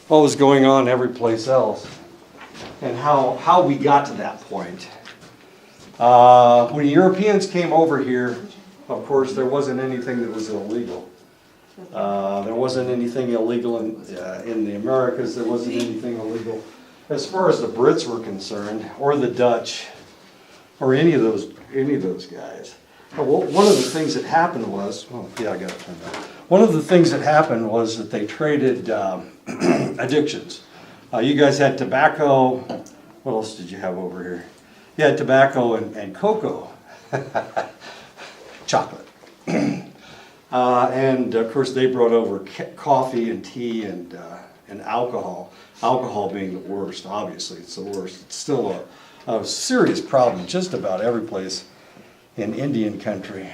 what was going on every place else and how we got to that point. When Europeans came over here, of course, there wasn't anything that was illegal. There wasn't anything illegal in the Americas. There wasn't anything illegal as far as the Brits were concerned, or the Dutch, or any of those guys. Well, one of the things that happened was, oh yeah, I got it turned on. One of the things that happened was that they traded addictions. You guys had tobacco. What else did you have over here? You had tobacco and cocoa, chocolate. And of course they brought over coffee and tea and alcohol. Alcohol being the worst, obviously it's the worst. It's still a serious problem just about every place in Indian country.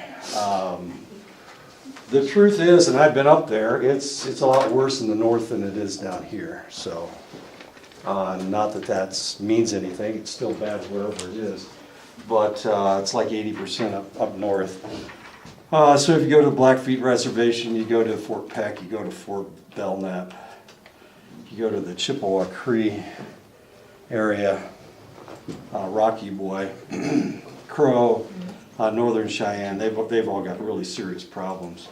The truth is, and I've been up there, it's a lot worse in the north than it is down here. So, not that that means anything, it's still bad wherever it is. But it's like 80% up north. So if you go to the Blackfeet Reservation, you go to Fort Peck, you go to Fort Belknap, you go to the Chippewa Cree area, Rocky Boy, Crow, Northern Cheyenne, they've all got really serious problems.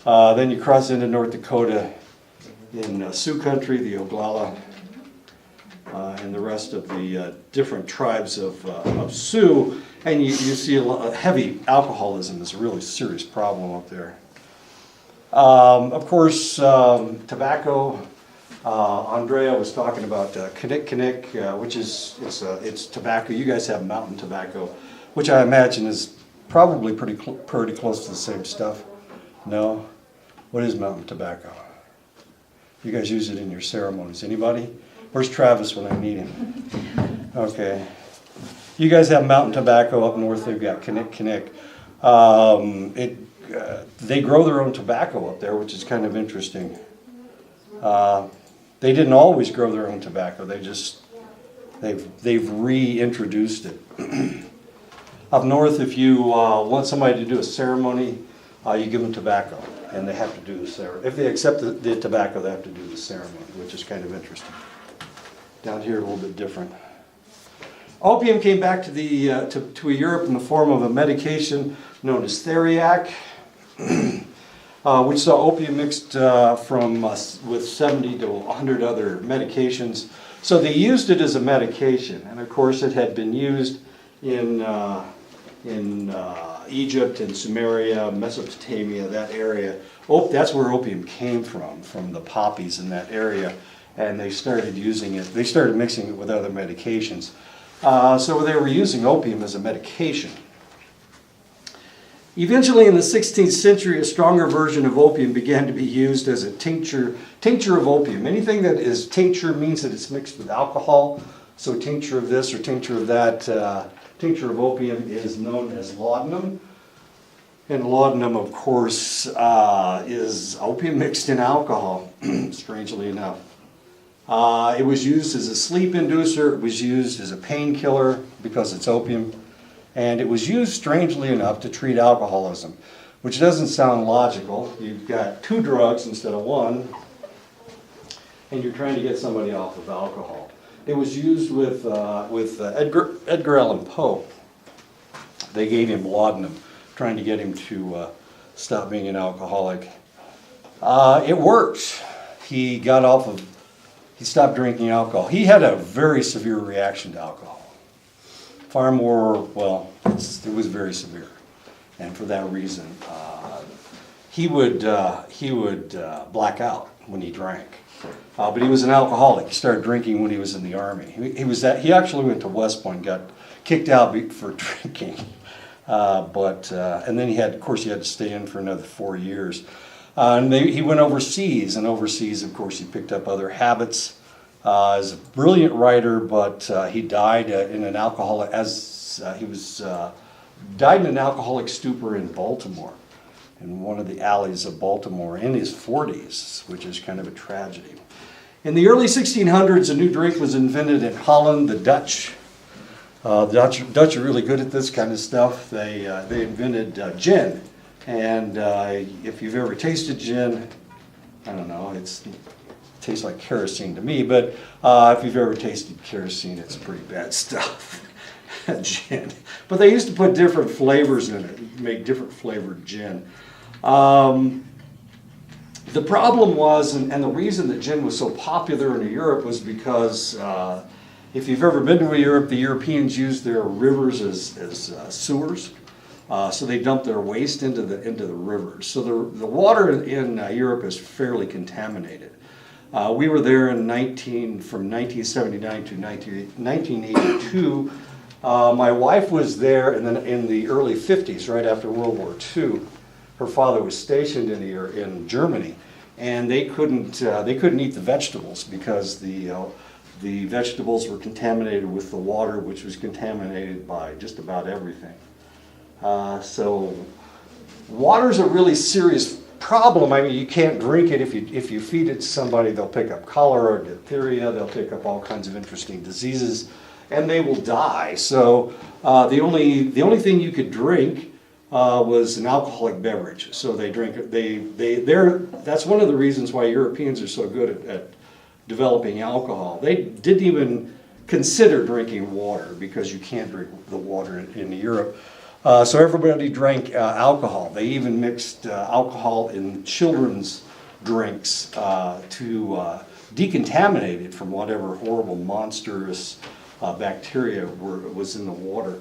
Then you cross into North Dakota in Sioux country, the Oglala, and the rest of the different tribes of Sioux, and you see a lot of heavy alcoholism is a really serious problem up there. Of course, tobacco. Andrea was talking about Kinnick, which is it's tobacco. You guys have mountain tobacco, which I imagine is probably pretty close to the same stuff. No? What is mountain tobacco? You guys use it in your ceremonies. Anybody? Where's Travis when I need him? Okay. You guys have mountain tobacco up north. They've got Kinnick. They grow their own tobacco up there, which is kind of interesting. They didn't always grow their own tobacco. They've reintroduced it. Up north, if you want somebody to do a ceremony, you give them tobacco, and they have to do the ceremony. If they accept the tobacco, they have to do the ceremony, which is kind of interesting. Down here, a little bit different. Opium came back to Europe in the form of a medication known as Theriac, which saw opium mixed with 70 to 100 other medications. So they used it as a medication, and of course it had been used in Egypt and Sumeria, Mesopotamia, that area. That's where opium came from the poppies in that area, and they started using it. They started mixing it with other medications. So they were using opium as a medication. Eventually in the 16th century, a stronger version of opium began to be used as a tincture of opium. Anything that is tincture means that it's mixed with alcohol. So tincture of this or tincture of that, tincture of opium is known as laudanum. And laudanum, of course, is opium mixed in alcohol, strangely enough. It was used as a sleep inducer. It was used as a painkiller because it's opium. And it was used, strangely enough, to treat alcoholism, which doesn't sound logical. You've got two drugs instead of one, and you're trying to get somebody off of alcohol. It was used with Edgar Allan Poe. They gave him laudanum, trying to get him to stop being an alcoholic. It worked. He stopped drinking alcohol. He had a very severe reaction to alcohol. Far more, well, it was very severe. And for that reason, he would black out when he drank. But he was an alcoholic. He started drinking when he was in the Army. He actually went to West Point, got kicked out for drinking. And then he had to stay in for another 4 years. And he went overseas, and overseas, of course, he picked up other habits. He's a brilliant writer, but he died in an alcoholic stupor in Baltimore, in one of the alleys of Baltimore, in his 40s, which is kind of a tragedy. In the early 1600s, a new drink was invented in Holland. The Dutch are really good at this kind of stuff. They invented gin, and if you've ever tasted gin, I don't know, it tastes like kerosene to me, but if you've ever tasted kerosene, it's pretty bad stuff. Gin. But they used to put different flavors in it, make different flavored gin. The problem was, and the reason that gin was so popular in Europe was because if you've ever been to Europe, the Europeans used their rivers as sewers. So they dumped their waste into the rivers. So the water in Europe is fairly contaminated. We were there from 1979 to 1982. My wife was there, and then in the early 50s, right after World War II. Her father was stationed in Germany, and they couldn't eat the vegetables because the vegetables were contaminated with the water, which was contaminated by just about everything. So water's a really serious problem. I mean, you can't drink it. If you feed it to somebody, they'll pick up cholera or diphtheria. They'll pick up all kinds of interesting diseases, and they will die. So the only thing you could drink was an alcoholic beverage. So they drink. That's one of the reasons why Europeans are so good at developing alcohol. They didn't even consider drinking water because you can't drink the water in Europe. So everybody drank alcohol. They even mixed alcohol in children's drinks to decontaminate it from whatever horrible monstrous bacteria was in the water.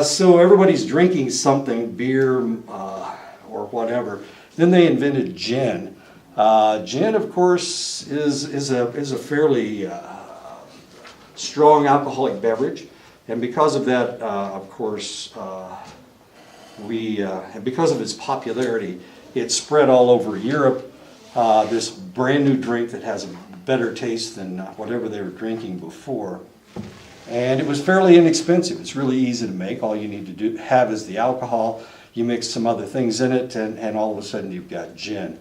So everybody's drinking something, beer or whatever. Then they invented gin. Gin, of course, is a fairly strong alcoholic beverage. And because of that, of course, because of its popularity, it spread all over Europe. This brand new drink that has a better taste than whatever they were drinking before. And it was fairly inexpensive. It's really easy to make. All you need to have is the alcohol. You mix some other things in it, and all of a sudden you've got gin.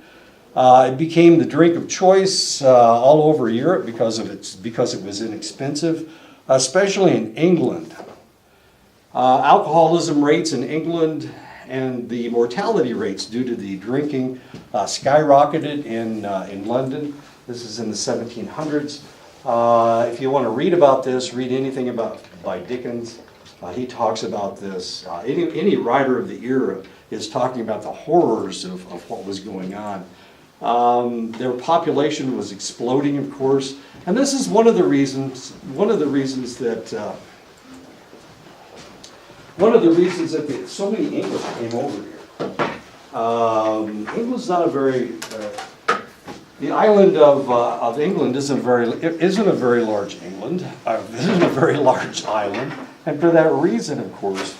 It became the drink of choice all over Europe because it was inexpensive, especially in England. Alcoholism rates in England and the mortality rates due to the drinking skyrocketed in London. This is in the 1700s. If you want to read about this, read anything by Dickens. He talks about this. Any writer of the era is talking about the horrors of what was going on. Their population was exploding, of course, and this is one of the reasons that so many English came over here. England's not a very the island of England isn't a very large isn't a very large island, and for that reason, of course,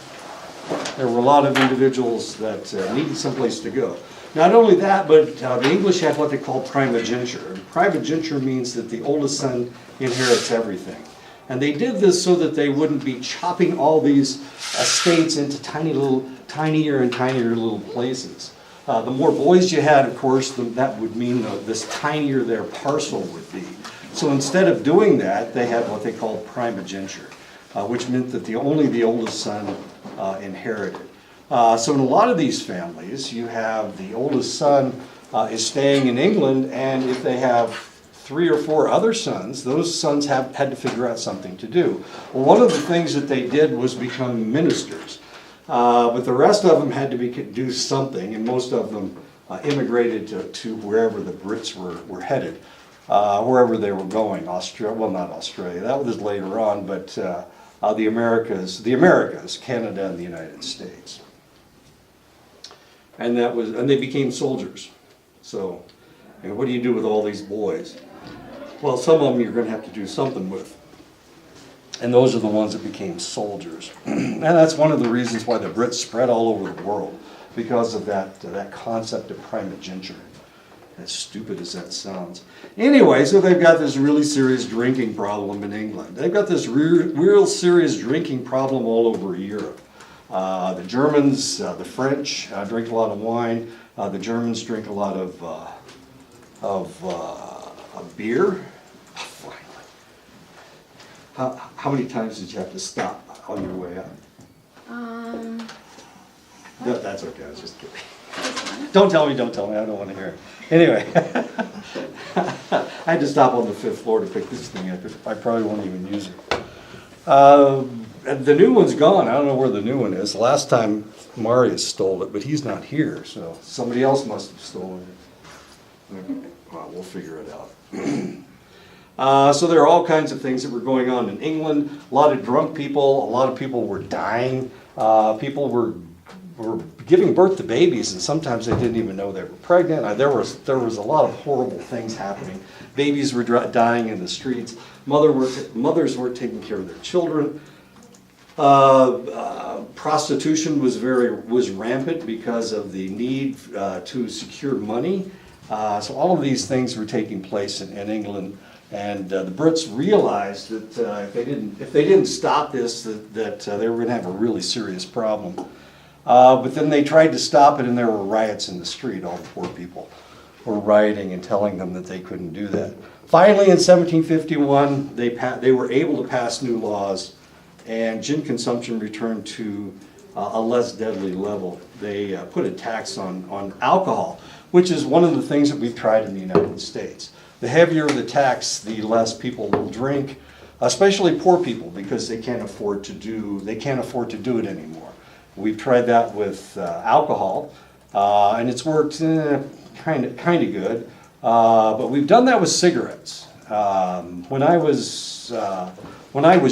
there were a lot of individuals that needed someplace to go. Not only that, but the English had what they call primogeniture. And primogeniture means that the oldest son inherits everything. And they did this so that they wouldn't be chopping all these estates into tinier and tinier little places. The more boys you had, of course, that would mean this tinier their parcel would be. So instead of doing that, they had what they called primogeniture, which meant that only the oldest son inherited. So in a lot of these families, you have the oldest son is staying in England, and if they have 3 or 4 other sons, those sons had to figure out something to do. Well, one of the things that they did was become ministers, but the rest of them had to do something, and most of them immigrated to wherever the Brits were headed, wherever they were going. Well, not Australia, that was later on, but the Americas, Canada and the United States. And they became soldiers. So, and what do you do with all these boys? Well, some of them you're going to have to do something with. And those are the ones that became soldiers. And that's one of the reasons why the Brits spread all over the world, because of that concept of primogeniture. As stupid as that sounds. Anyway, so they've got this really serious drinking problem in England. They've got this real serious drinking problem all over Europe. The Germans, the French drink a lot of wine. The Germans drink a lot of beer. Finally. How many times did you have to stop on your way up? No, that's okay, I was just kidding. Don't tell me, I don't want to hear it. Anyway, I had to stop on the 5th floor to pick this thing up. I probably won't even use it. The new one's gone. I don't know where the new one is. Last time Marius stole it, but he's not here, so somebody else must have stolen it. Okay. Well, we'll figure it out. So there are all kinds of things that were going on in England. A lot of drunk people. A lot of people were dying. People were giving birth to babies, and sometimes they didn't even know they were pregnant. There was a lot of horrible things happening. Babies were dying in the streets. Mothers weren't taking care of their children. Prostitution was rampant because of the need to secure money. So all of these things were taking place in England, and the Brits realized that if they didn't stop this, that they were going to have a really serious problem. But then they tried to stop it, and there were riots in the street. All the poor people were rioting and telling them that they couldn't do that. Finally, in 1751, they were able to pass new laws, and gin consumption returned to a less deadly level. They put a tax on alcohol, which is one of the things that we've tried in the United States. The heavier the tax, the less people will drink, especially poor people, because they can't afford to do it anymore. We've tried that with alcohol, and it's worked kind of good. But we've done that with cigarettes. When I was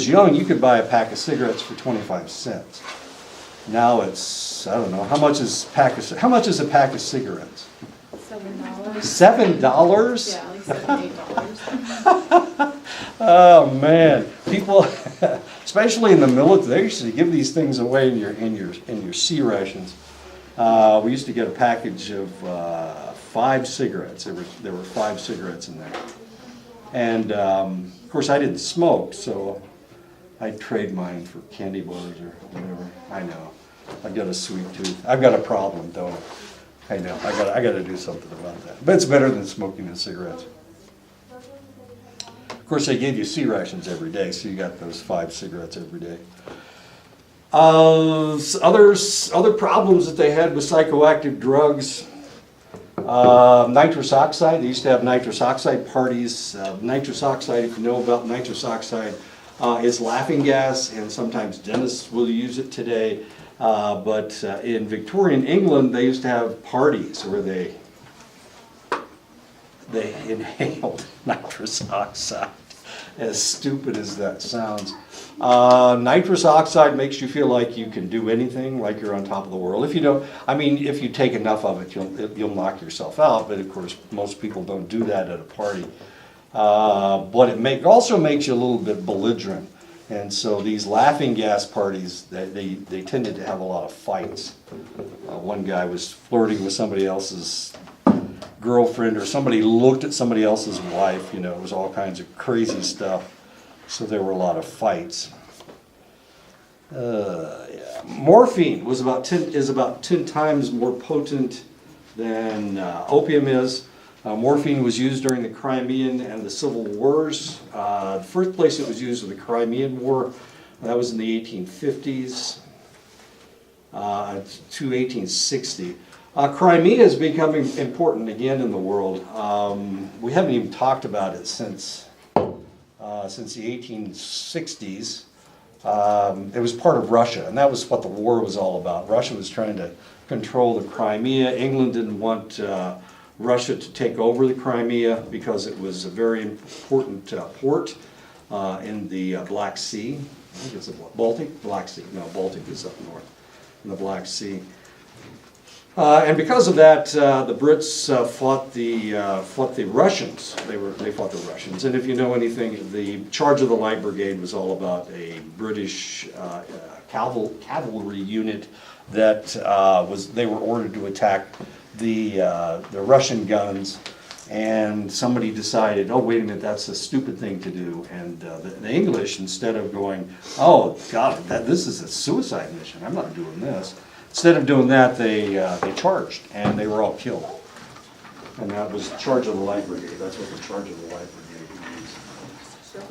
young, you could buy a pack of cigarettes for 25 cents. Now it's, I don't know, how much is a pack of cigarettes? $7. $7? Yeah, at least $8. Oh man, people, especially in the military, they used to give these things away in your C rations. We used to get a package of 5 cigarettes. There were 5 cigarettes in there, and of course I didn't smoke, so I'd trade mine for candy bars or whatever. I know, I've got a sweet tooth. I've got a problem, don't I? I know. I got to do something about that. But it's better than smoking cigarettes. Of course, they gave you C rations every day, so you got those 5 cigarettes every day. Other problems that they had with psychoactive drugs. Nitrous oxide. They used to have nitrous oxide parties. Nitrous oxide, if you know about nitrous oxide, is laughing gas, and sometimes dentists will use it today. But in Victorian England, they used to have parties where they inhaled nitrous oxide. As stupid as that sounds. Nitrous oxide makes you feel like you can do anything, like you're on top of the world. If you take enough of it, you'll knock yourself out. But of course, most people don't do that at a party. But it also makes you a little bit belligerent. And so these laughing gas parties, they tended to have a lot of fights. One guy was flirting with somebody else's girlfriend, or somebody looked at somebody else's wife. It was all kinds of crazy stuff. So there were a lot of fights. Morphine is about 10 times more potent than opium is. Morphine was used during the Crimean and the Civil Wars. The first place it was used was the Crimean War. That was in the 1850s to 1860. Crimea is becoming important again in the world. We haven't even talked about it since the 1860s. It was part of Russia, and that was what the war was all about. Russia was trying to control the Crimea. England didn't want Russia to take over the Crimea because it was a very important port in the Black Sea. I think it's the Baltic? Black Sea. No, Baltic is up north in the Black Sea. And because of that, the Brits fought the Russians. They fought the Russians. And if you know anything, the Charge of the Light Brigade was all about a British cavalry unit that they were ordered to attack the Russian guns. And somebody decided, oh, wait a minute, that's a stupid thing to do. And the English, instead of going, oh, God, this is a suicide mission, I'm not doing this. Instead of doing that, they charged, and they were all killed. And that was Charge of the Light Brigade. That's what the Charge of the Light Brigade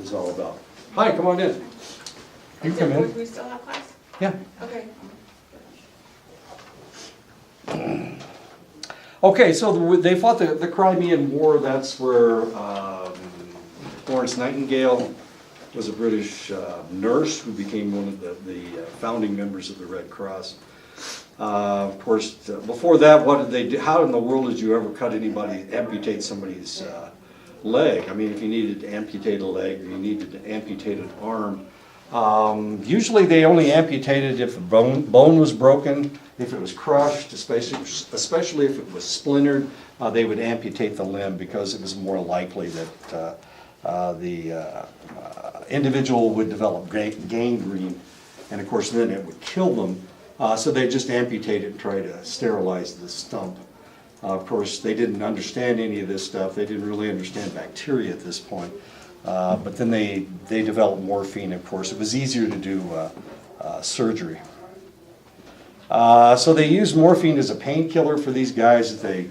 is all about. Hi, come on in. You come in. We still have class? Yeah. Okay. Okay, so they fought the Crimean War. That's where Florence Nightingale was a British nurse who became one of the founding members of the Red Cross. Of course, before that, what did they do? How in the world did you ever amputate somebody's leg? I mean, if you needed to amputate a leg or you needed to amputate an arm, usually they only amputated if a bone was broken, if it was crushed, especially if it was splintered, they would amputate the limb because it was more likely that the individual would develop gangrene, and of course then it would kill them. So they just amputate it and try to sterilize the stump. Of course, they didn't understand any of this stuff. They didn't really understand bacteria at this point. But then they developed morphine, of course. It was easier to do surgery. So they used morphine as a painkiller for these guys that they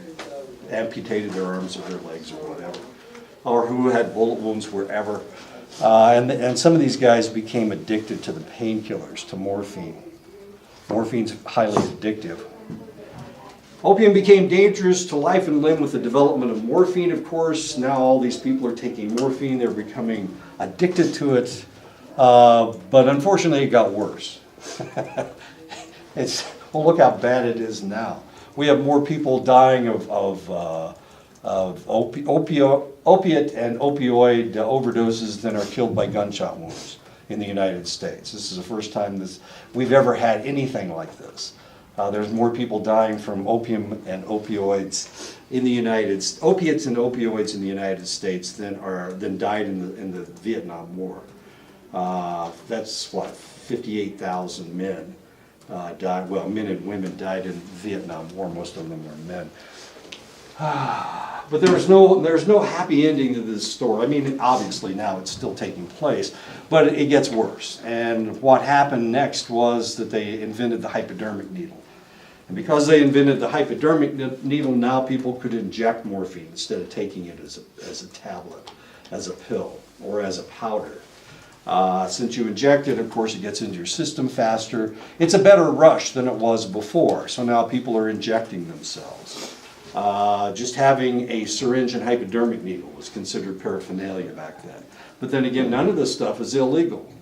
amputated their arms or their legs or whatever, or who had bullet wounds wherever. And some of these guys became addicted to the painkillers, to morphine. Morphine's highly addictive. Opium became dangerous to life and limb with the development of morphine, of course. Now all these people are taking morphine. They're becoming addicted to it. But unfortunately, it got worse. Look how bad it is now. We have more people dying of opiate and opioid overdoses than are killed by gunshot wounds in the United States. This is the first time we've ever had anything like this. There's more people dying from opium and opioids in the opiates and opioids in the United States than died in the Vietnam War. That's what 58,000 men died. Well, men and women died in the Vietnam War. Most of them were men. But there's no happy ending to this story. I mean, obviously now it's still taking place, but it gets worse. And what happened next was that they invented the hypodermic needle. And because they invented the hypodermic needle, now people could inject morphine instead of taking it as a tablet, as a pill, or as a powder. Since you inject it, of course, it gets into your system faster. It's a better rush than it was before, so now people are injecting themselves. Just having a syringe and hypodermic needle was considered paraphernalia back then. But then again, none of this stuff is illegal.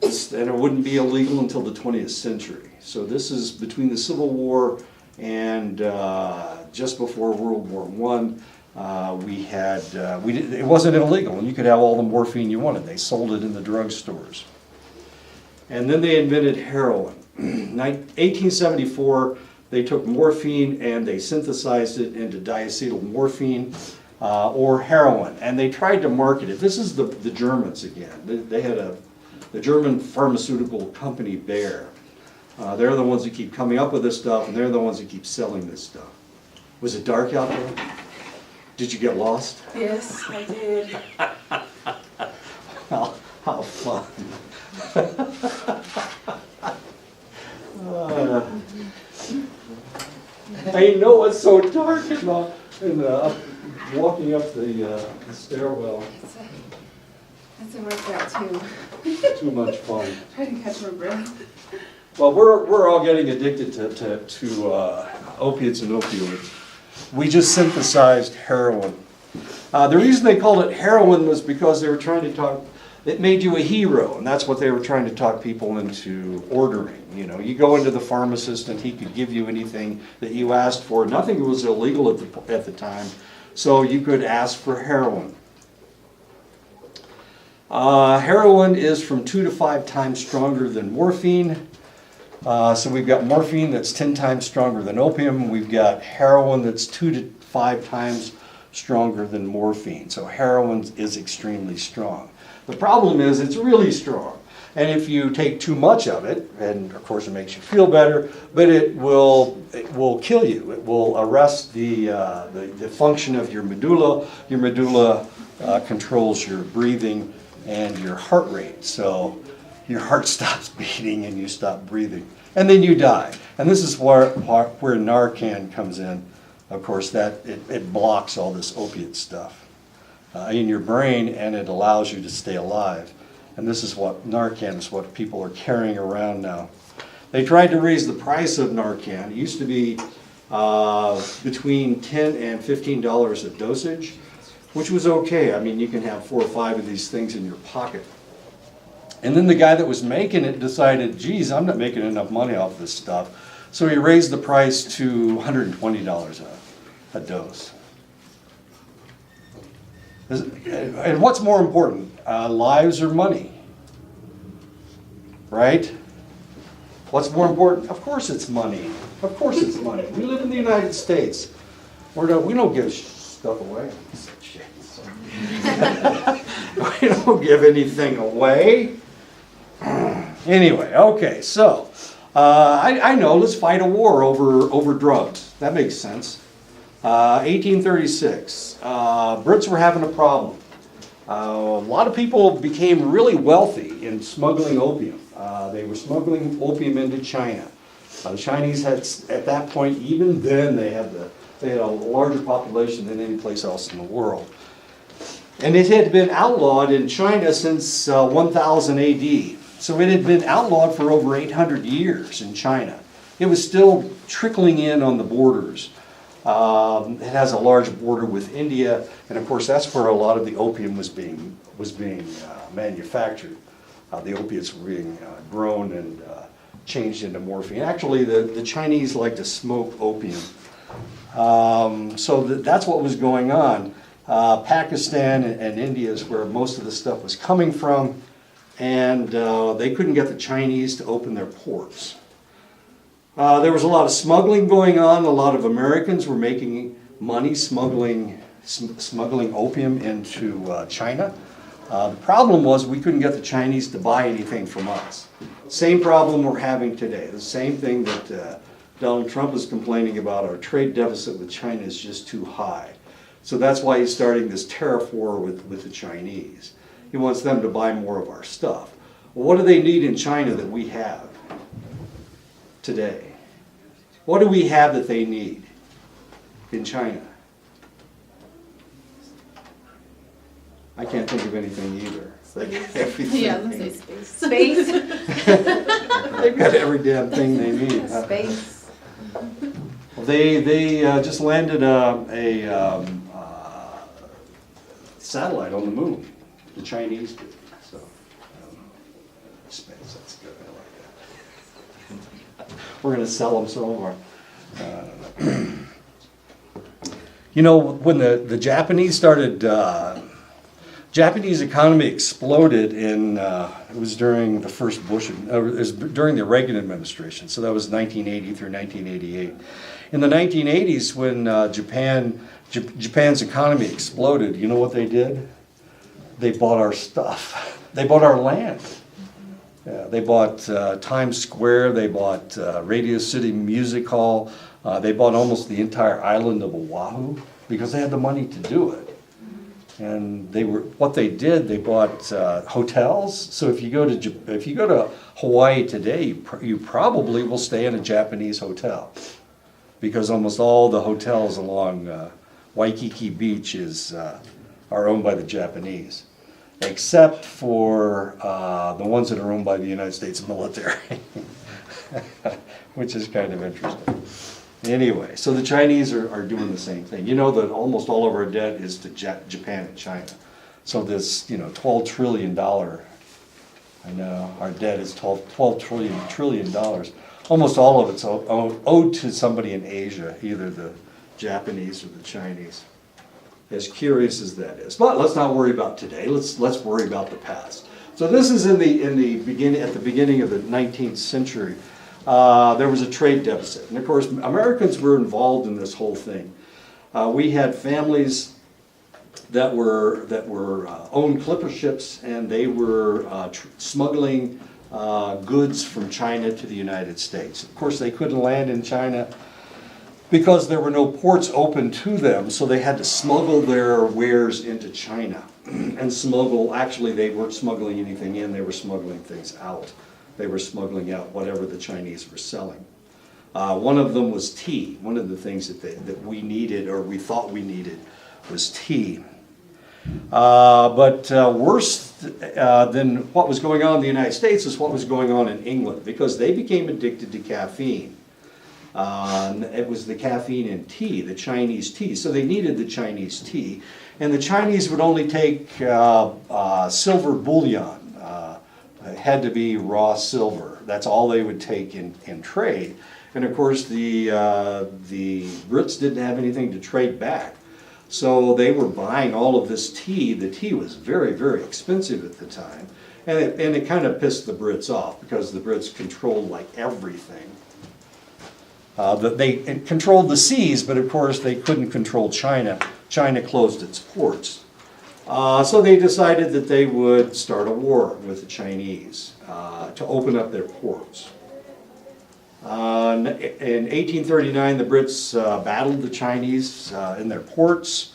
And it wouldn't be illegal until the 20th century. So this is between the Civil War and just before World War I. It wasn't illegal, and you could have all the morphine you wanted. They sold it in the drugstores. And then they invented heroin. 1874, they took morphine and they synthesized it into diacetylmorphine or heroin, and they tried to market it. This is the Germans again. They had the German pharmaceutical company Bayer. They're the ones who keep coming up with this stuff, and they're the ones who keep selling this stuff. Was it dark out there? Did you get lost? Yes, I did. How fun. I know it's so dark walking up the stairwell. That's a workout too. Too much fun. Trying to catch my breath. Well, we're all getting addicted to opiates and opioids. We just synthesized heroin. The reason they called it heroin was because they were trying to talk. It made you a hero, and that's what they were trying to talk people into ordering. You know, you go into the pharmacist and he could give you anything that you asked for. Nothing was illegal at the time, so you could ask for heroin. Heroin is from 2 to 5 times stronger than morphine. So we've got morphine that's 10 times stronger than opium. We've got heroin that's 2 to 5 times stronger than morphine. So heroin is extremely strong. The problem is it's really strong. And if you take too much of it, and of course it makes you feel better, but it will kill you. It will arrest the function of your medulla. Your medulla controls your breathing and your heart rate. So your heart stops beating and you stop breathing. And then you die. And this is where Narcan comes in. Of course, that it blocks all this opiate stuff in your brain, and it allows you to stay alive. And this is what Narcan is what people are carrying around now. They tried to raise the price of Narcan. It used to be between $10 and $15 a dosage, which was okay. I mean, you can have 4 or 5 of these things in your pocket. And then the guy that was making it decided, geez, I'm not making enough money off this stuff. So he raised the price to $120 a dose. And what's more important, lives or money? Right? What's more important? Of course it's money. Of course it's money. We live in the United States. We don't give stuff away. We don't give anything away. Anyway, okay, so I know, let's fight a war over drugs. That makes sense. 1836, Brits were having a problem. A lot of people became really wealthy in smuggling opium. They were smuggling opium into China. The Chinese had, at that point, even then, they had a larger population than any place else in the world. And it had been outlawed in China since 1000 AD. So it had been outlawed for over 800 years in China. It was still trickling in on the borders. It has a large border with India, and of course that's where a lot of the opium was being manufactured. The opiates were being grown and changed into morphine. Actually, the Chinese like to smoke opium. So that's what was going on. Pakistan and India is where most of the stuff was coming from, and they couldn't get the Chinese to open their ports. There was a lot of smuggling going on. A lot of Americans were making money smuggling opium into China. The problem was we couldn't get the Chinese to buy anything from us. Same problem we're having today. The same thing that Donald Trump is complaining about. Our trade deficit with China is just too high. So that's why he's starting this tariff war with the Chinese. He wants them to buy more of our stuff. Well, what do they need in China that we have today? What do we have that they need in China? I can't think of anything either. They got everything. Yeah, let's say space. Space. They've got every damn thing they need. Space. They just landed a satellite on the moon. The Chinese did. So, space, that's good. I like that. We're going to sell them some of our. You know, when the Japanese started, Japanese economy exploded in, it was during the first Bush, it was during the Reagan administration, so that was 1980 through 1988. In the 1980s, when Japan's economy exploded, you know what they did? They bought our stuff. They bought our land. Yeah, they bought Times Square, they bought Radio City Music Hall, they bought almost the entire island of Oahu because they had the money to do it. And what they did, they bought hotels. So if you go to Hawaii today, you probably will stay in a Japanese hotel because almost all the hotels along Waikiki Beach are owned by the Japanese, except for the ones that are owned by the United States military, which is kind of interesting. Anyway, so the Chinese are doing the same thing. You know that almost all of our debt is to Japan and China. So this, $12 trillion, I know, our debt is $12 trillion. Almost all of it's owed to somebody in Asia, either the Japanese or the Chinese. As curious as that is. But let's not worry about today. Let's worry about the past. So this is at the beginning of the 19th century. There was a trade deficit. And of course, Americans were involved in this whole thing. We had families that owned clipper ships, and they were smuggling goods from China to the United States. Of course, they couldn't land in China because there were no ports open to them, so they had to smuggle their wares into China. And actually they weren't smuggling anything in, they were smuggling things out. They were smuggling out whatever the Chinese were selling. One of them was tea. One of the things that we needed, or we thought we needed, was tea. But worse than what was going on in the United States is what was going on in England, because they became addicted to caffeine. It was the caffeine in tea, the Chinese tea. So they needed the Chinese tea. And the Chinese would only take silver bullion. It had to be raw silver. That's all they would take in trade. And of course, the Brits didn't have anything to trade back. So they were buying all of this tea. The tea was very, very expensive at the time. And it kind of pissed the Brits off because the Brits controlled like everything. They controlled the seas, but of course they couldn't control China. China closed its ports. So they decided that they would start a war with the Chinese to open up their ports. In 1839, the Brits battled the Chinese in their ports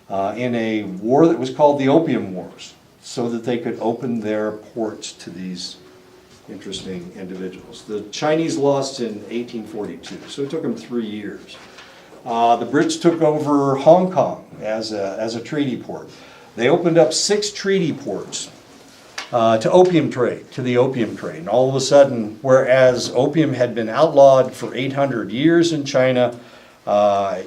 in a war that was called the Opium Wars, so that they could open their ports to these interesting individuals. The Chinese lost in 1842, so it took them 3 years. The Brits took over Hong Kong as a treaty port. They opened up 6 treaty ports to the opium trade. And all of a sudden, whereas opium had been outlawed for 800 years in China,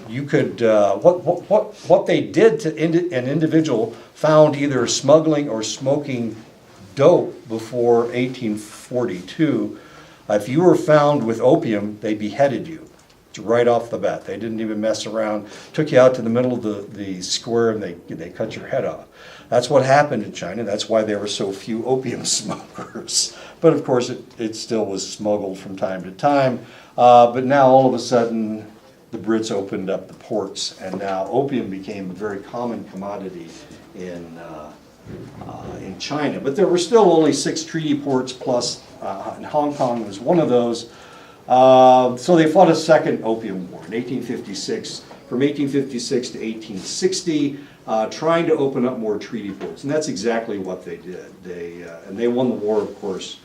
you could, what they did to an individual found either smuggling or smoking dope before 1842, if you were found with opium, they beheaded you right off the bat. They didn't even mess around. Took you out to the middle of the square and they cut your head off. That's what happened in China. That's why there were so few opium smokers. But of course, it still was smuggled from time to time. But now all of a sudden, the Brits opened up the ports, and now opium became a very common commodity in China. But there were still only 6 treaty ports, plus and Hong Kong was one of those. So they fought a second opium war in 1856, from 1856 to 1860, trying to open up more treaty ports. And that's exactly what they did. They won the war, of course.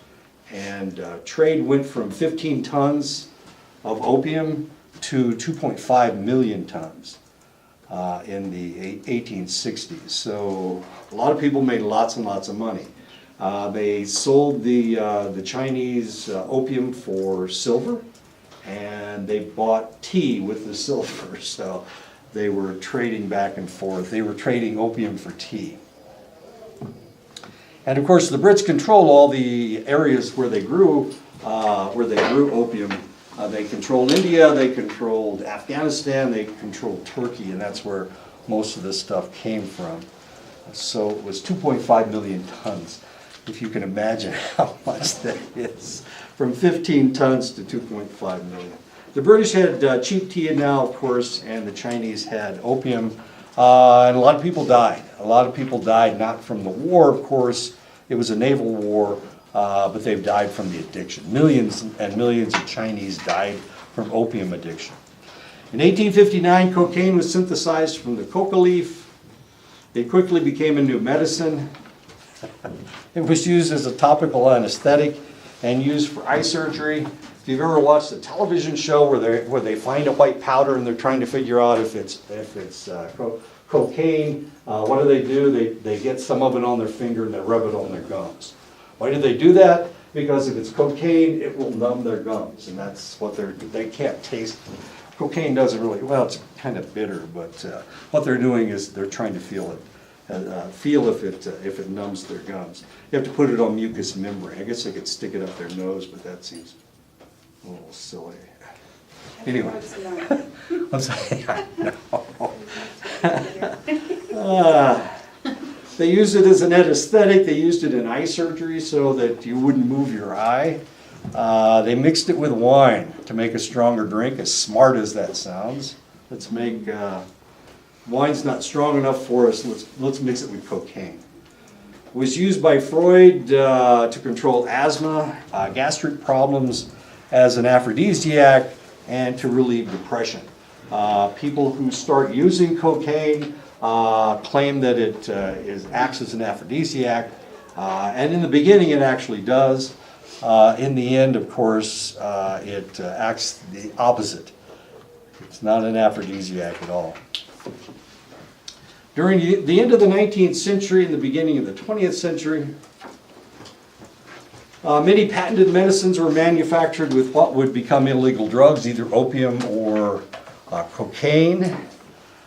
And trade went from 15 tons of opium to 2.5 million tons in the 1860s. So a lot of people made lots and lots of money. They sold the Chinese opium for silver, and they bought tea with the silver. So they were trading back and forth. They were trading opium for tea. And of course, the Brits controlled all the areas where they grew opium. They controlled India, they controlled Afghanistan, they controlled Turkey, and that's where most of this stuff came from. So it was 2.5 million tons. If you can imagine how much that is, from 15 tons to 2.5 million. The British had cheap tea now, of course, and the Chinese had opium, and a lot of people died. A lot of people died not from the war, of course. It was a naval war, but they've died from the addiction. Millions and millions of Chinese died from opium addiction. In 1859, cocaine was synthesized from the coca leaf. It quickly became a new medicine. It was used as a topical anesthetic and used for eye surgery. If you've ever watched a television show where they find a white powder and they're trying to figure out if it's cocaine, what do? They get some of it on their finger and they rub it on their gums. Why do they do that? Because if it's cocaine, it will numb their gums, and that's what they can't taste. Cocaine doesn't really, well, it's kind of bitter, but what they're doing is they're trying to feel it. Feel if it numbs their gums. You have to put it on mucous membrane. I guess they could stick it up their nose, but that seems a little silly. Anyway, I'm sorry. They used it as an anesthetic. They used it in eye surgery so that you wouldn't move your eye. They mixed it with wine to make a stronger drink, as smart as that sounds. Let's make wine's not strong enough for us. Let's mix it with cocaine. It was used by Freud to control asthma, gastric problems, as an aphrodisiac, and to relieve depression. People who start using cocaine claim that it acts as an aphrodisiac, and in the beginning it actually does. In the end, of course, it acts the opposite. It's not an aphrodisiac at all. During the end of the 19th century and the beginning of the 20th century, Many patented medicines were manufactured with what would become illegal drugs, either opium or cocaine.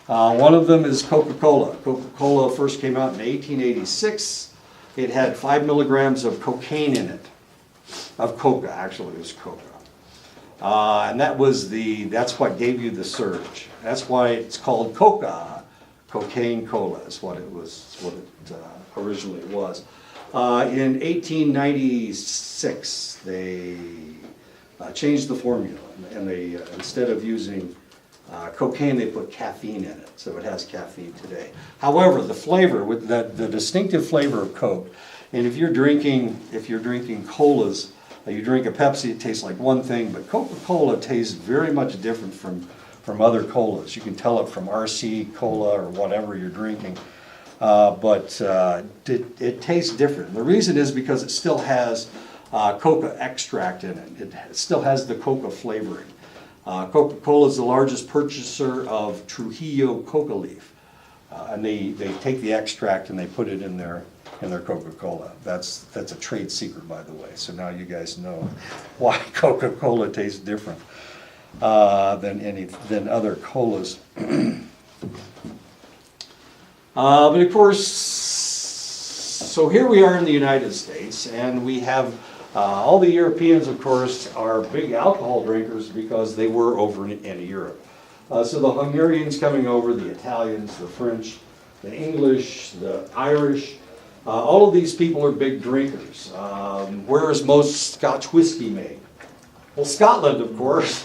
One of them is Coca-Cola. Coca-Cola first came out in 1886. It had 5 milligrams of cocaine in it. Of coca, actually, it was coca. And that's what gave you the surge. That's why it's called coca. Cocaine cola is what it originally was. In 1896, they changed the formula, and they instead of using cocaine, they put caffeine in it, so it has caffeine today. However, the flavor, with the distinctive flavor of Coke, and if you're drinking colas, you drink a Pepsi, it tastes like one thing, but Coca-Cola tastes very much different from other colas. You can tell it from RC Cola or whatever you're drinking, but it tastes different. The reason is because it still has coca extract in it. It still has the coca flavoring. Coca-Cola is the largest purchaser of Trujillo coca leaf, and they take the extract and they put it in their Coca-Cola. That's a trade secret, by the way. So now you guys know why Coca-Cola tastes different than other colas. But of course, so here we are in the United States, and we have all the Europeans, of course, are big alcohol drinkers because they were over in Europe. So the Hungarians coming over, the Italians, the French, the English, the Irish, all of these people are big drinkers. Where is most Scotch whiskey made? Well, Scotland, of course.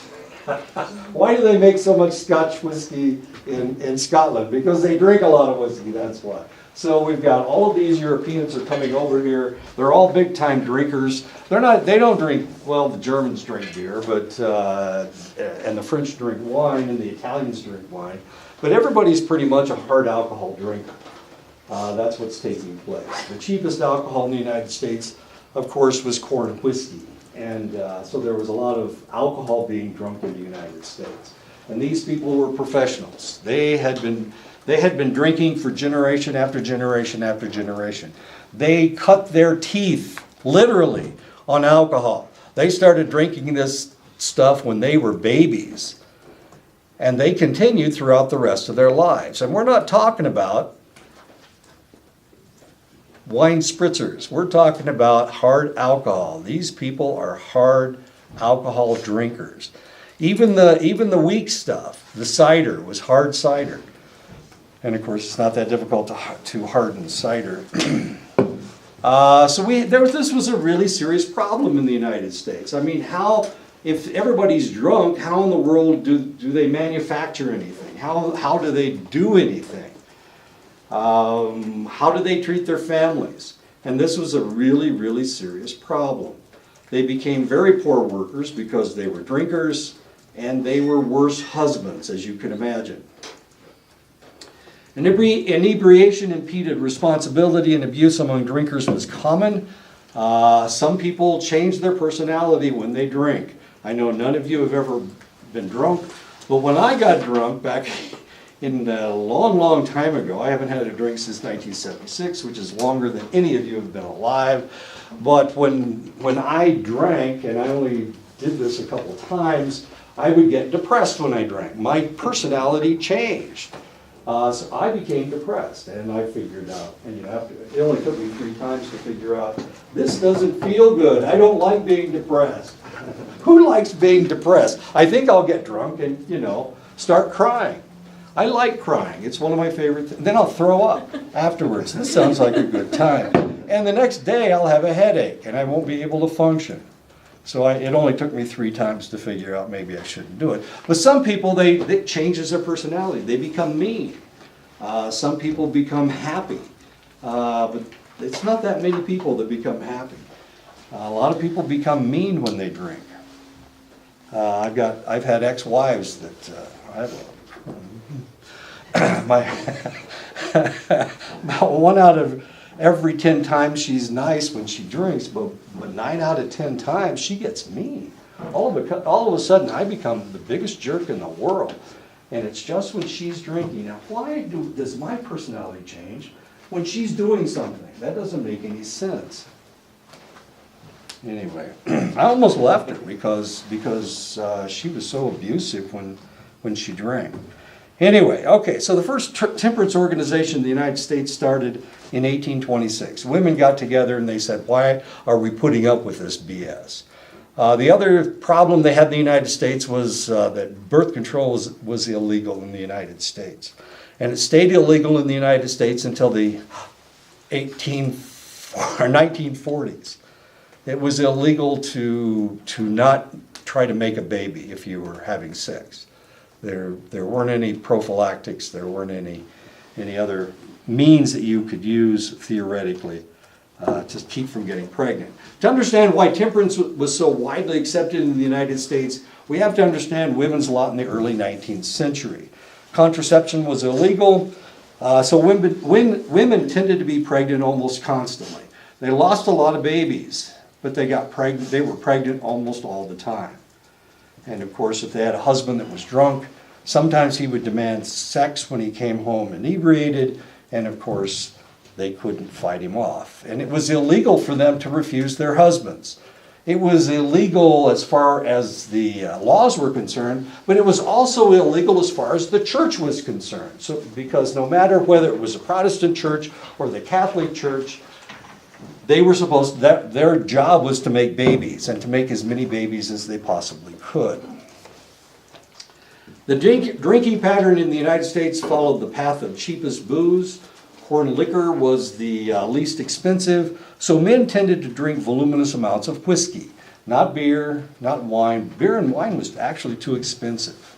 Why do they make so much Scotch whiskey in Scotland? Because they drink a lot of whiskey, that's why. So we've got all of these Europeans are coming over here. They're all big time drinkers. They don't drink, well, the Germans drink beer, but and the French drink wine and the Italians drink wine. But everybody's pretty much a hard alcohol drinker. That's what's taking place. The cheapest alcohol in the United States, of course, was corn whiskey. And so there was a lot of alcohol being drunk in the United States. And these people were professionals. They had been drinking for generation after generation after generation. They cut their teeth, literally, on alcohol. They started drinking this stuff when they were babies. And they continued throughout the rest of their lives. And we're not talking about wine spritzers. We're talking about hard alcohol. These people are hard alcohol drinkers. Even the weak stuff, the cider was hard cider. And of course, it's not that difficult to harden cider. This was a really serious problem in the United States. I mean, if everybody's drunk, how in the world do they manufacture anything? How do they do anything? How do they treat their families? And this was a really, really serious problem. They became very poor workers because they were drinkers, and they were worse husbands, as you can imagine. Inebriation impeded responsibility, and abuse among drinkers was common. Some people change their personality when they drink. I know none of you have ever been drunk, but when I got drunk back in a long, long time ago, I haven't had a drink since 1976, which is longer than any of you have been alive. But when I drank, and I only did this a couple times, I would get depressed when I drank. My personality changed. So I became depressed, and I figured out, and it only took me 3 times to figure out, this doesn't feel good. I don't like being depressed. Who likes being depressed? I think I'll get drunk and, start crying. I like crying. It's one of my favorite things. Then I'll throw up afterwards. This sounds like a good time. And the next day I'll have a headache, and I won't be able to function. So it only took me 3 times to figure out maybe I shouldn't do it. But some people, it changes their personality. They become mean. Some people become happy. But it's not that many people that become happy. A lot of people become mean when they drink. I've had ex-wives that about 1 out of every 10 times she's nice when she drinks, but 9 out of 10 times she gets mean. All of a sudden I become the biggest jerk in the world, and it's just when she's drinking. Now, why does my personality change when she's doing something? That doesn't make any sense. Anyway, I almost left her because she was so abusive when she drank. Anyway, okay, so the first temperance organization in the United States started in 1826. Women got together and they said, why are we putting up with this BS? The other problem they had in the United States was that birth control was illegal in the United States. And it stayed illegal in the United States until the 1940s. It was illegal to not try to make a baby if you were having sex. There weren't any prophylactics, there weren't any other means that you could use theoretically to keep from getting pregnant. To understand why temperance was so widely accepted in the United States, we have to understand women's lot in the early 19th century. Contraception was illegal, so women tended to be pregnant almost constantly. They lost a lot of babies, but they were pregnant almost all the time. And of course, if they had a husband that was drunk, sometimes he would demand sex when he came home inebriated, and of course, they couldn't fight him off. And it was illegal for them to refuse their husbands. It was illegal as far as the laws were concerned, but it was also illegal as far as the church was concerned. So, because no matter whether it was a Protestant church or the Catholic church, they were their job was to make babies and to make as many babies as they possibly could. The drinking pattern in the United States followed the path of cheapest booze. Corn liquor was the least expensive, so men tended to drink voluminous amounts of whiskey, not beer, not wine. Beer and wine was actually too expensive.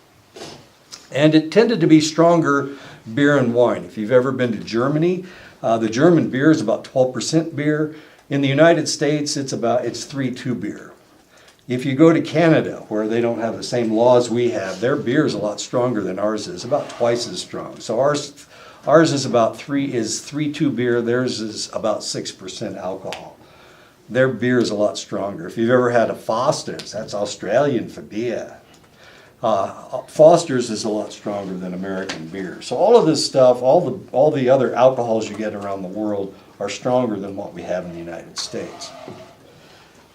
And it tended to be stronger beer and wine. If you've ever been to Germany, the German beer is about 12% beer. In the United States, it's 3.2 beer. If you go to Canada, where they don't have the same laws we have, their beer is a lot stronger than ours is, about twice as strong. So ours is about 3.2 beer. Theirs is about 6% alcohol. Their beer is a lot stronger. If you've ever had a Foster's, that's Australian for beer. Foster's is a lot stronger than American beer. So all of this stuff, all the other alcohols you get around the world are stronger than what we have in the United States.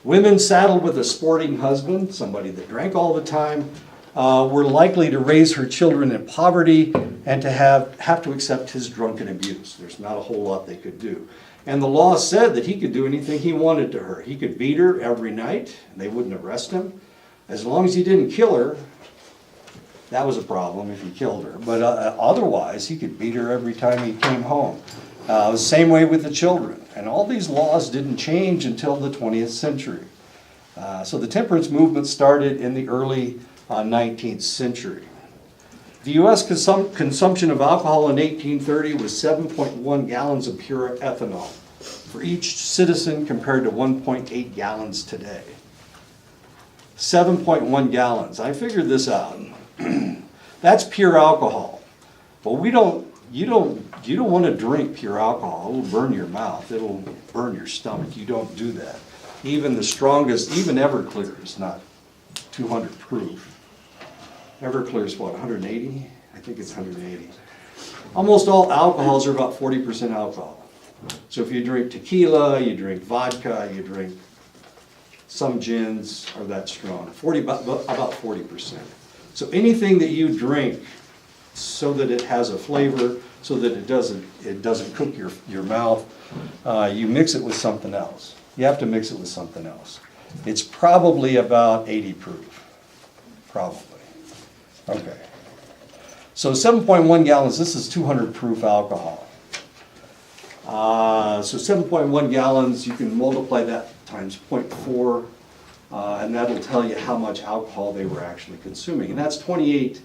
Women saddled with a sporting husband, somebody that drank all the time, were likely to raise her children in poverty and to have to accept his drunken abuse. There's not a whole lot they could do. And the law said that he could do anything he wanted to her. He could beat her every night, and they wouldn't arrest him. As long as he didn't kill her, that was a problem if he killed her. But otherwise, he could beat her every time he came home. The same way with the children. And all these laws didn't change until the 20th century. So the temperance movement started in the early 19th century. The U.S. consumption of alcohol in 1830 was 7.1 gallons of pure ethanol for each citizen compared to 1.8 gallons today. 7.1 gallons. I figured this out. That's pure alcohol. But you don't want to drink pure alcohol. It'll burn your mouth. It'll burn your stomach. You don't do that. Even the strongest, even Everclear is not 200 proof. Everclear is what, 180? I think it's 180. Almost all alcohols are about 40% alcohol. So if you drink tequila, you drink vodka, you drink some gins are that strong, about 40%. So anything that you drink so that it has a flavor, so that it doesn't cook your mouth, you mix it with something else. You have to mix it with something else. It's probably about 80 proof, probably. Okay. So 7.1 gallons, this is 200 proof alcohol. So 7.1 gallons, you can multiply that times 0.4, and that'll tell you how much alcohol they were actually consuming. And that's 28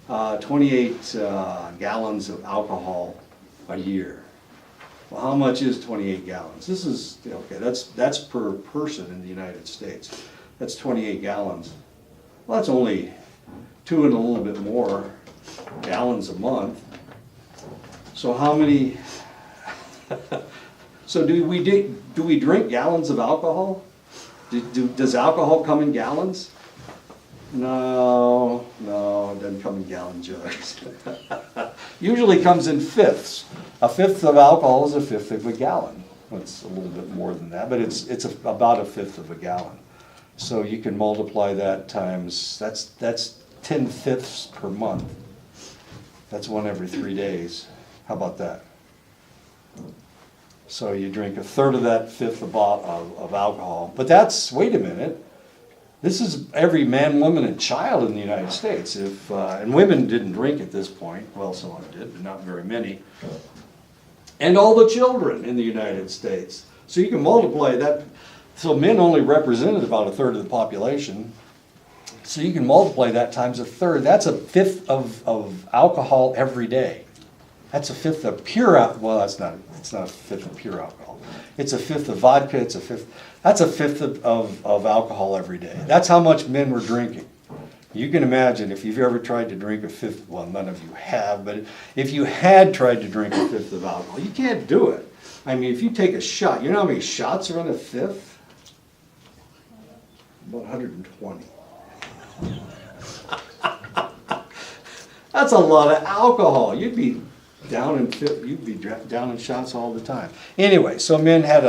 gallons of alcohol a year. Well, how much is 28 gallons? This is, okay, that's per person in the United States. That's 28 gallons. Well, that's only 2 and a little bit more gallons a month. So how many, so do we drink gallons of alcohol? Does alcohol come in gallons? No, it doesn't come in gallon jugs. Usually comes in fifths. A fifth of alcohol is a fifth of a gallon. It's a little bit more than that, but it's about a fifth of a gallon. So you can multiply that times, that's 10 fifths per month. That's one every 3 days. How about that? So you drink a third of that fifth of alcohol. But that's, wait a minute, this is every man, woman, and child in the United States. And women didn't drink at this point. Well, some of them did, but not very many. And all the children in the United States. So you can multiply that. So men only represented about a third of the population. So you can multiply that times a third. That's a fifth of alcohol every day. That's a fifth of pure alcohol. Well, it's not a fifth of pure alcohol. It's a fifth of vodka. That's a fifth of alcohol every day. That's how much men were drinking. You can imagine if you've ever tried to drink a fifth, well, none of you have, but if you had tried to drink a fifth of alcohol, you can't do it. I mean, if you take a shot, you know how many shots are in a fifth? About 120. That's a lot of alcohol. You'd be down in shots all the time. Anyway, so men had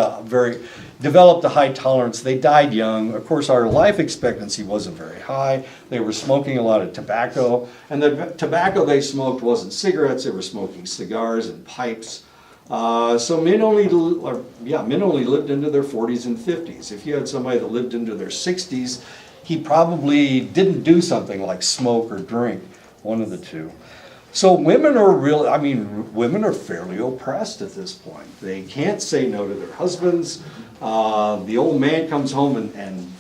developed a high tolerance. They died young. Of course, our life expectancy wasn't very high. They were smoking a lot of tobacco, and the tobacco they smoked wasn't cigarettes. They were smoking cigars and pipes. So men only lived into their 40s and 50s. If you had somebody that lived into their 60s, he probably didn't do something like smoke or drink, one of the two. So women are fairly oppressed at this point. They can't say no to their husbands. The old man comes home and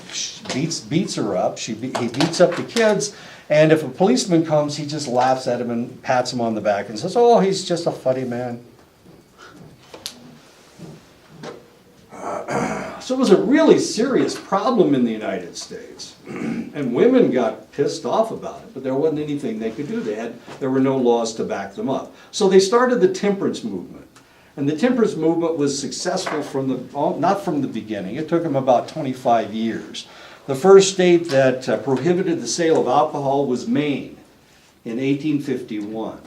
beats her up. He beats up the kids. And if a policeman comes, he just laughs at him and pats him on the back and says, "Oh, he's just a funny man." So it was a really serious problem in the United States. And women got pissed off about it, but there wasn't anything they could do. There were no laws to back them up. So they started the temperance movement. And the temperance movement was successful not from the beginning. It took them about 25 years. The first state that prohibited the sale of alcohol was Maine in 1851.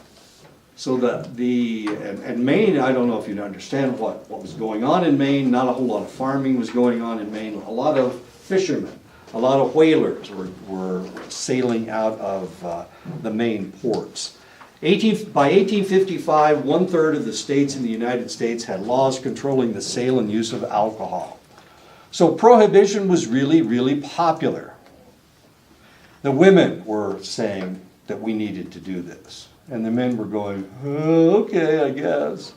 So and Maine, I don't know if you understand what was going on in Maine. Not a whole lot of farming was going on in Maine. A lot of fishermen, a lot of whalers were sailing out of the Maine ports. By 1855, 1/3 of the states in the United States had laws controlling the sale and use of alcohol. So prohibition was really, really popular. The women were saying that we needed to do this. And the men were going, "Oh, okay, I guess."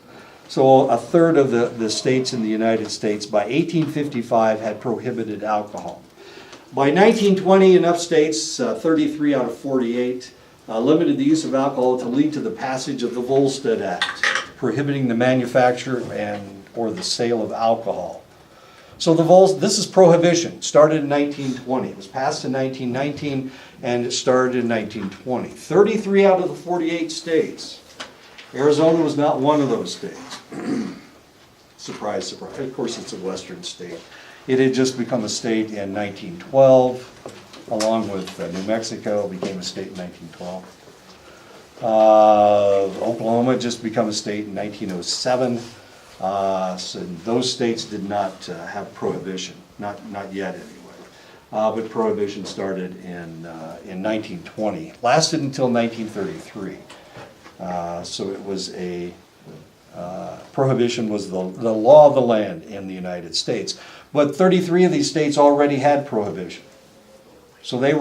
So a third of the states in the United States by 1855 had prohibited alcohol. By 1920, enough states, 33 out of 48, limited the use of alcohol to lead to the passage of the Volstead Act, prohibiting the manufacture or the sale of alcohol. So this is prohibition. Started in 1920. It was passed in 1919, and it started in 1920. 33 out of the 48 states. Arizona was not one of those states. Surprise, surprise. Of course, it's a western state. It had just become a state in 1912, along with New Mexico became a state in 1912. Oklahoma had just become a state in 1907. So those states did not have prohibition, not yet anyway. But prohibition started in 1920, lasted until 1933. So it was prohibition was the law of the land in the United States. But 33 of these states already had prohibition. So they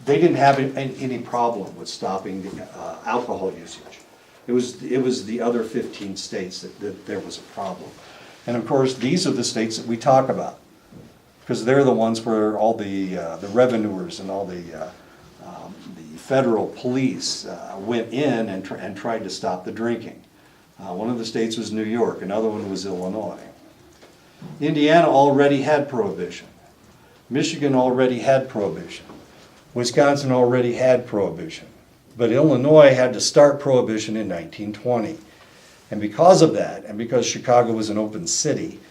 didn't have any problem with stopping alcohol usage. It was the other 15 states that there was a problem. And of course, these are the states that we talk about, because they're the ones where all the revenuers and all the federal police went in and tried to stop the drinking. One of the states was New York, another one was Illinois. Indiana already had prohibition. Michigan already had prohibition. Wisconsin already had prohibition. But Illinois had to start prohibition in 1920. And because of that, and because Chicago was an open city,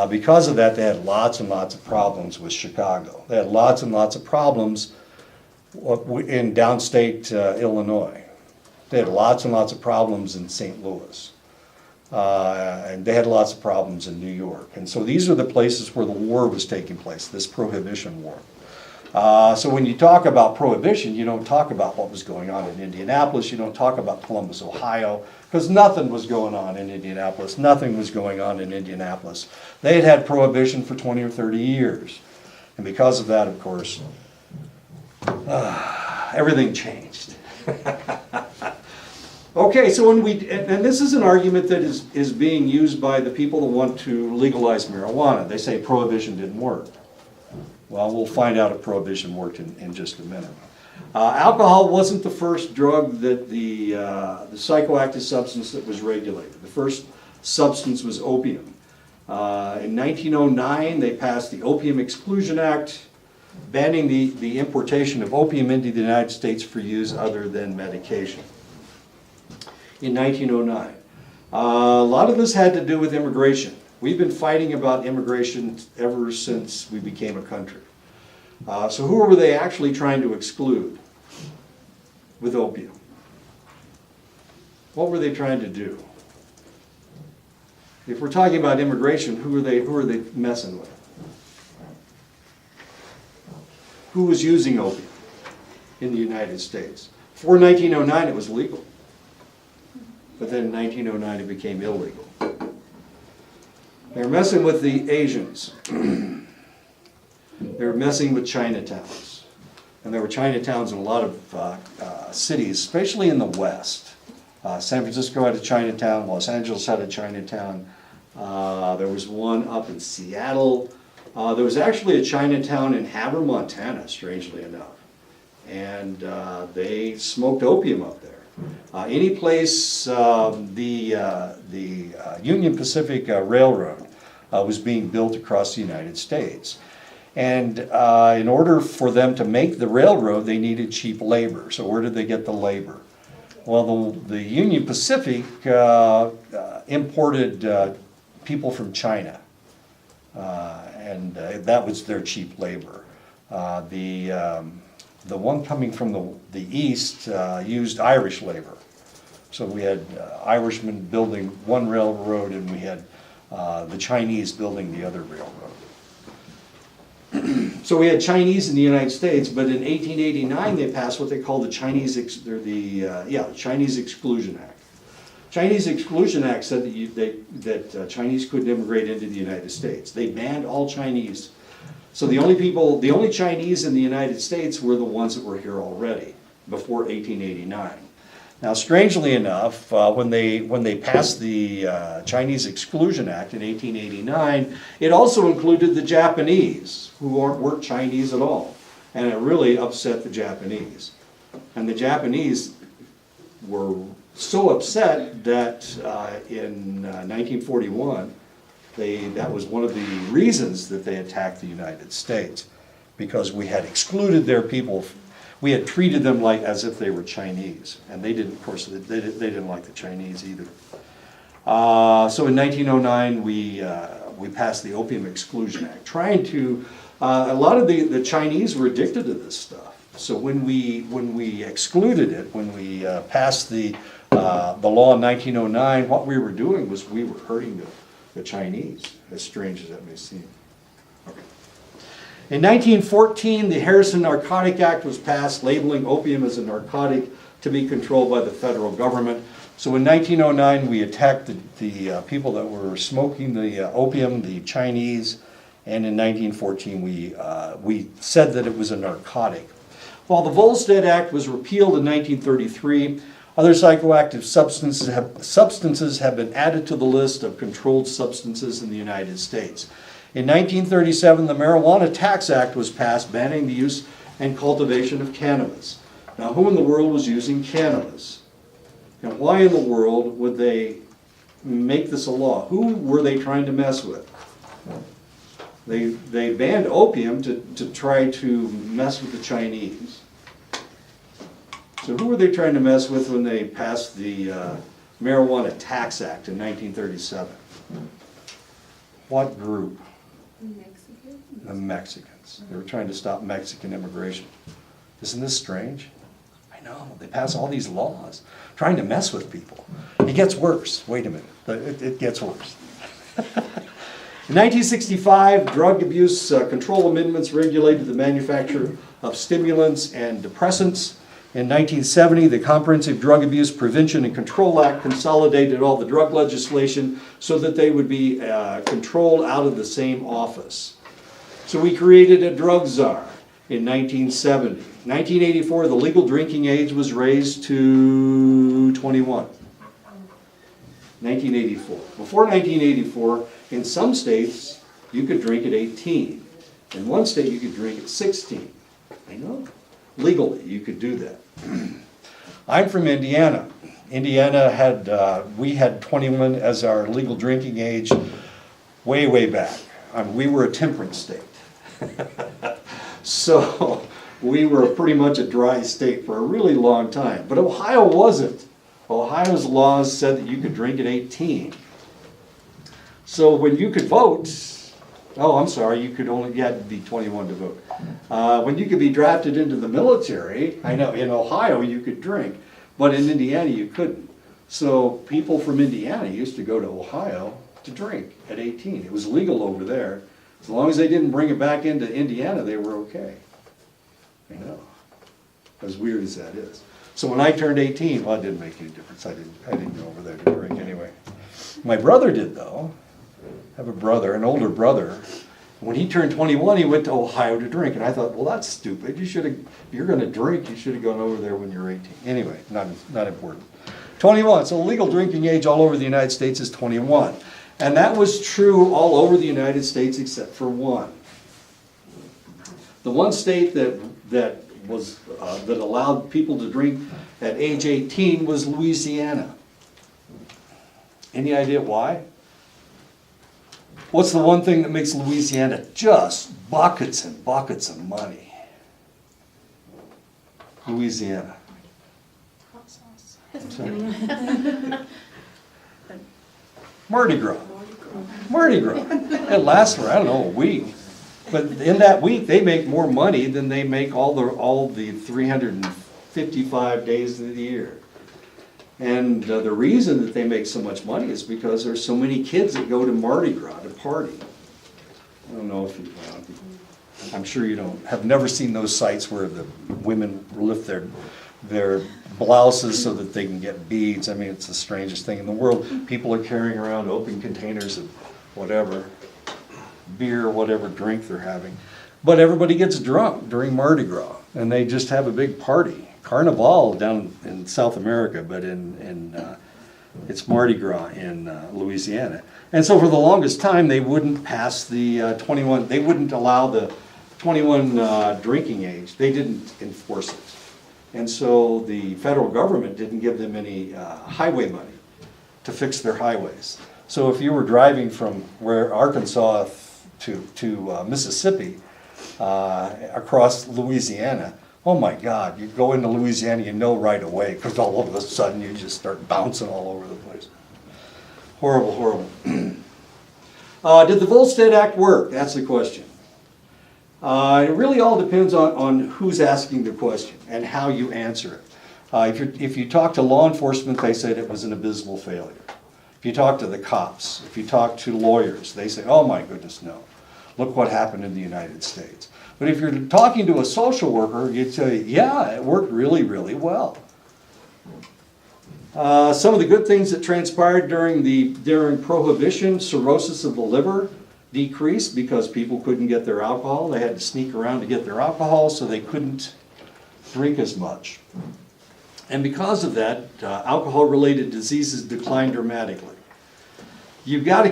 because of that, they had lots and lots of problems with Chicago. They had lots and lots of problems in downstate Illinois. They had lots and lots of problems in St. Louis. And they had lots of problems in New York. And so these are the places where the war was taking place, this Prohibition War. So when you talk about Prohibition, you don't talk about what was going on in Indianapolis, you don't talk about Columbus, Ohio, because nothing was going on in Indianapolis, nothing was going on in Indianapolis. They had had Prohibition for 20 or 30 years. And because of that, of course, everything changed. Okay, so when and this is an argument that is being used by the people that want to legalize marijuana. They say Prohibition didn't work. Well, we'll find out if Prohibition worked in just a minute. Alcohol wasn't the first drug that the psychoactive substance that was regulated. The first substance was opium. In 1909, they passed the Opium Exclusion Act, banning the importation of opium into the United States for use other than medication. In 1909. A lot of this had to do with immigration. We've been fighting about immigration ever since we became a country. So who were they actually trying to exclude with opium? What were they trying to do? If we're talking about immigration, who are they messing with? Who was using opium in the United States? Before 1909, it was legal. But then in 1909, it became illegal. They're messing with the Asians. They're messing with Chinatowns. And there were Chinatowns in a lot of cities, especially in the West. San Francisco had a Chinatown, Los Angeles had a Chinatown. There was one up in Seattle. There was actually a Chinatown in Havre, Montana, strangely enough. And they smoked opium up there. Any place the Union Pacific Railroad was being built across the United States. And in order for them to make the railroad, they needed cheap labor. So where did they get the labor? Well, the Union Pacific imported people from China. And that was their cheap labor. The one coming from the east used Irish labor. So we had Irishmen building one railroad and we had the Chinese building the other railroad. So we had Chinese in the United States, but in 1889 they passed what they called the Chinese Exclusion Act. Chinese Exclusion Act said that Chinese couldn't immigrate into the United States. They banned all Chinese. So the only Chinese in the United States were the ones that were here already before 1889. Now, strangely enough, when they passed the Chinese Exclusion Act in 1889, it also included the Japanese, who weren't Chinese at all, and it really upset the Japanese. And the Japanese were so upset that in 1941. That was one of the reasons that they attacked the United States, because we had excluded their people. We had treated them like as if they were Chinese, and they didn't. Of course, they didn't like the Chinese either. So in 1909, we passed the Opium Exclusion Act, trying to. A lot of the Chinese were addicted to this stuff. So when we excluded it, when we passed the law in 1909, what we were doing was we were hurting the Chinese, as strange as that may seem. Okay. In 1914, the Harrison Narcotic Act was passed, labeling opium as a narcotic to be controlled by the federal government. So in 1909, we attacked the people that were smoking the opium, the Chinese, and in 1914, we said that it was a narcotic. While the Volstead Act was repealed in 1933, other psychoactive substances have been added to the list of controlled substances in the United States. In 1937, the Marijuana Tax Act was passed, banning the use and cultivation of cannabis. Now, who in the world was using cannabis? And why in the world would they make this a law? Who were they trying to mess with? They banned opium to try to mess with the Chinese. So who were they trying to mess with when they passed the Marijuana Tax Act in 1937? What group? Mexican? The Mexicans. They were trying to stop Mexican immigration. Isn't this strange? I know. They pass all these laws trying to mess with people. It gets worse. Wait a minute. but it gets worse. In 1965, drug abuse control amendments regulated the manufacture of stimulants and depressants. In 1970, the Comprehensive Drug Abuse Prevention and Control Act consolidated all the drug legislation so that they would be controlled out of the same office. So we created a drug czar in 1970. 1984, the legal drinking age was raised to 21. 1984. Before 1984, in some states, you could drink at 18. In one state, you could drink at 16. I know. Legally, you could do that. I'm from Indiana. Indiana had, we had 21 as our legal drinking age way, way back. We were a temperance state. So we were pretty much a dry state for a really long time. But Ohio wasn't. Ohio's laws said that you could drink at 18. So when you could vote, oh, I'm sorry, you had to be 21 to vote. When you could be drafted into the military, I know in Ohio you could drink, but in Indiana you couldn't. So people from Indiana used to go to Ohio to drink at 18. It was legal over there. As long as they didn't bring it back into Indiana, they were okay. I know. As weird as that is. So when I turned 18, well, it didn't make any difference. I didn't go over there to drink anyway. My brother did, though. I have a brother, an older brother. When he turned 21, he went to Ohio to drink. And I thought, well, that's stupid. You should have, if you're going to drink, you should have gone over there when you're 18. Anyway, not important. 21. So legal drinking age all over the United States is 21. And that was true all over the United States except for one. The one state that allowed people to drink at age 18 was Louisiana. Any idea why? What's the one thing that makes Louisiana just buckets and buckets of money? Louisiana. Hot sauce. Mardi Gras. Mardi Gras. It lasts for, I don't know, a week. But in that week, they make more money than they make all the 355 days of the year. And the reason that they make so much money is because there's so many kids that go to Mardi Gras to party. I don't know if you, I'm sure you have never seen those sites where the women lift their blouses so that they can get beads. I mean, it's the strangest thing in the world. People are carrying around open containers of whatever, beer, whatever drink they're having. But everybody gets drunk during Mardi Gras, and they just have a big party. Carnival down in South America, but it's Mardi Gras in Louisiana. And so for the longest time, they wouldn't pass the 21, they wouldn't allow the 21 drinking age. They didn't enforce it. And so the federal government didn't give them any highway money to fix their highways. So if you were driving from where Arkansas to Mississippi across Louisiana, oh my God, you go into Louisiana, you know right away, because all of a sudden you just start bouncing all over the place. Horrible, horrible. Did the Volstead Act work? That's the question. It really all depends on who's asking the question and how you answer it. If you talk to law enforcement, they said it was an abysmal failure. If you talk to the cops, if you talk to lawyers, they say, oh my goodness, no. Look what happened in the United States. But if you're talking to a social worker, you'd say, yeah, it worked really, really well. Some of the good things that transpired during Prohibition, cirrhosis of the liver decreased because people couldn't get their alcohol. They had to sneak around to get their alcohol, so they couldn't drink as much. And because of that, alcohol-related diseases declined dramatically. You've got to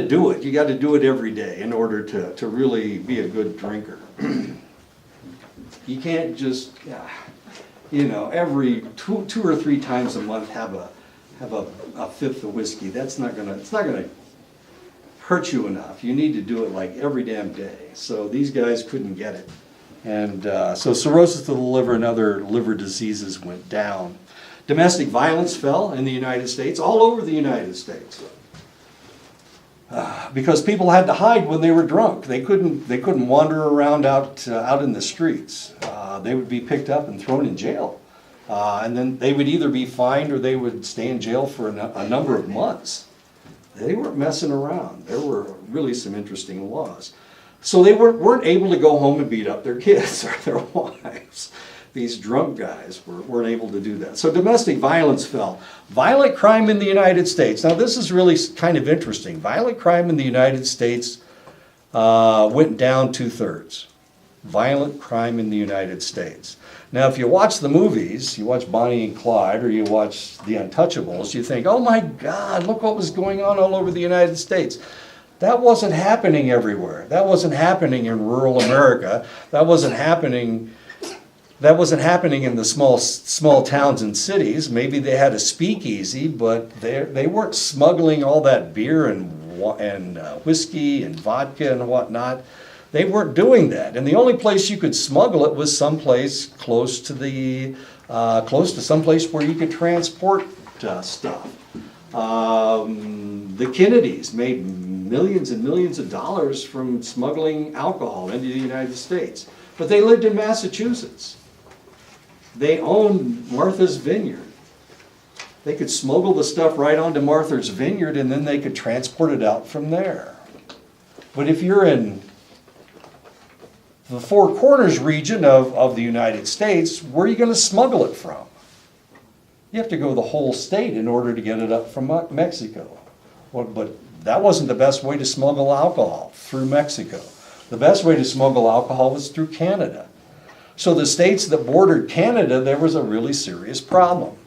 do it. You got to do it every day in order to really be a good drinker. You can't just, every two or three times a month have a fifth of whiskey. It's not gonna hurt you enough. You need to do it like every damn day. So these guys couldn't get it. And so cirrhosis of the liver and other liver diseases went down. Domestic violence fell in the United States, all over the United States. Because people had to hide when they were drunk. They couldn't wander around out in the streets. They would be picked up and thrown in jail. And then they would either be fined or they would stay in jail for a number of months. They weren't messing around. There were really some interesting laws. So they weren't able to go home and beat up their kids or their wives. These drunk guys weren't able to do that. So domestic violence fell. Violent crime in the United States. Now this is really kind of interesting. Violent crime in the United States went down 2/3. Violent crime in the United States. Now if you watch the movies, you watch Bonnie and Clyde or you watch The Untouchables, you think, oh my God, look what was going on all over the United States. That wasn't happening everywhere. That wasn't happening in rural America. That wasn't happening in the small towns and cities. Maybe they had a speakeasy, but they weren't smuggling all that beer and whiskey and vodka and whatnot. They weren't doing that. And the only place you could smuggle it was someplace close to someplace where you could transport stuff. The Kennedys made millions and millions of dollars from smuggling alcohol into the United States. But they lived in Massachusetts. They owned Martha's Vineyard. They could smuggle the stuff right onto Martha's Vineyard and then they could transport it out from there. But if you're in the Four Corners region of the United States, where are you going to smuggle it from? You have to go the whole state in order to get it up from Mexico. But that wasn't the best way to smuggle alcohol, through Mexico. The best way to smuggle alcohol was through Canada. So the states that bordered Canada, there was a really serious problem.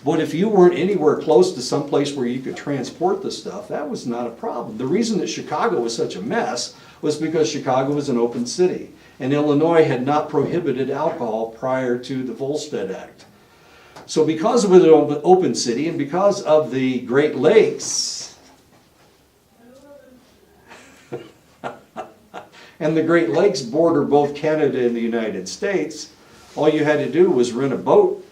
But if you weren't anywhere close to some place where you could transport the stuff, that was not a problem. The reason that Chicago was such a mess was because Chicago was an open city. And Illinois had not prohibited alcohol prior to the Volstead Act. So because of an open city and because of the Great Lakes, and the Great Lakes border both Canada and the United States, all you had to do was rent a boat,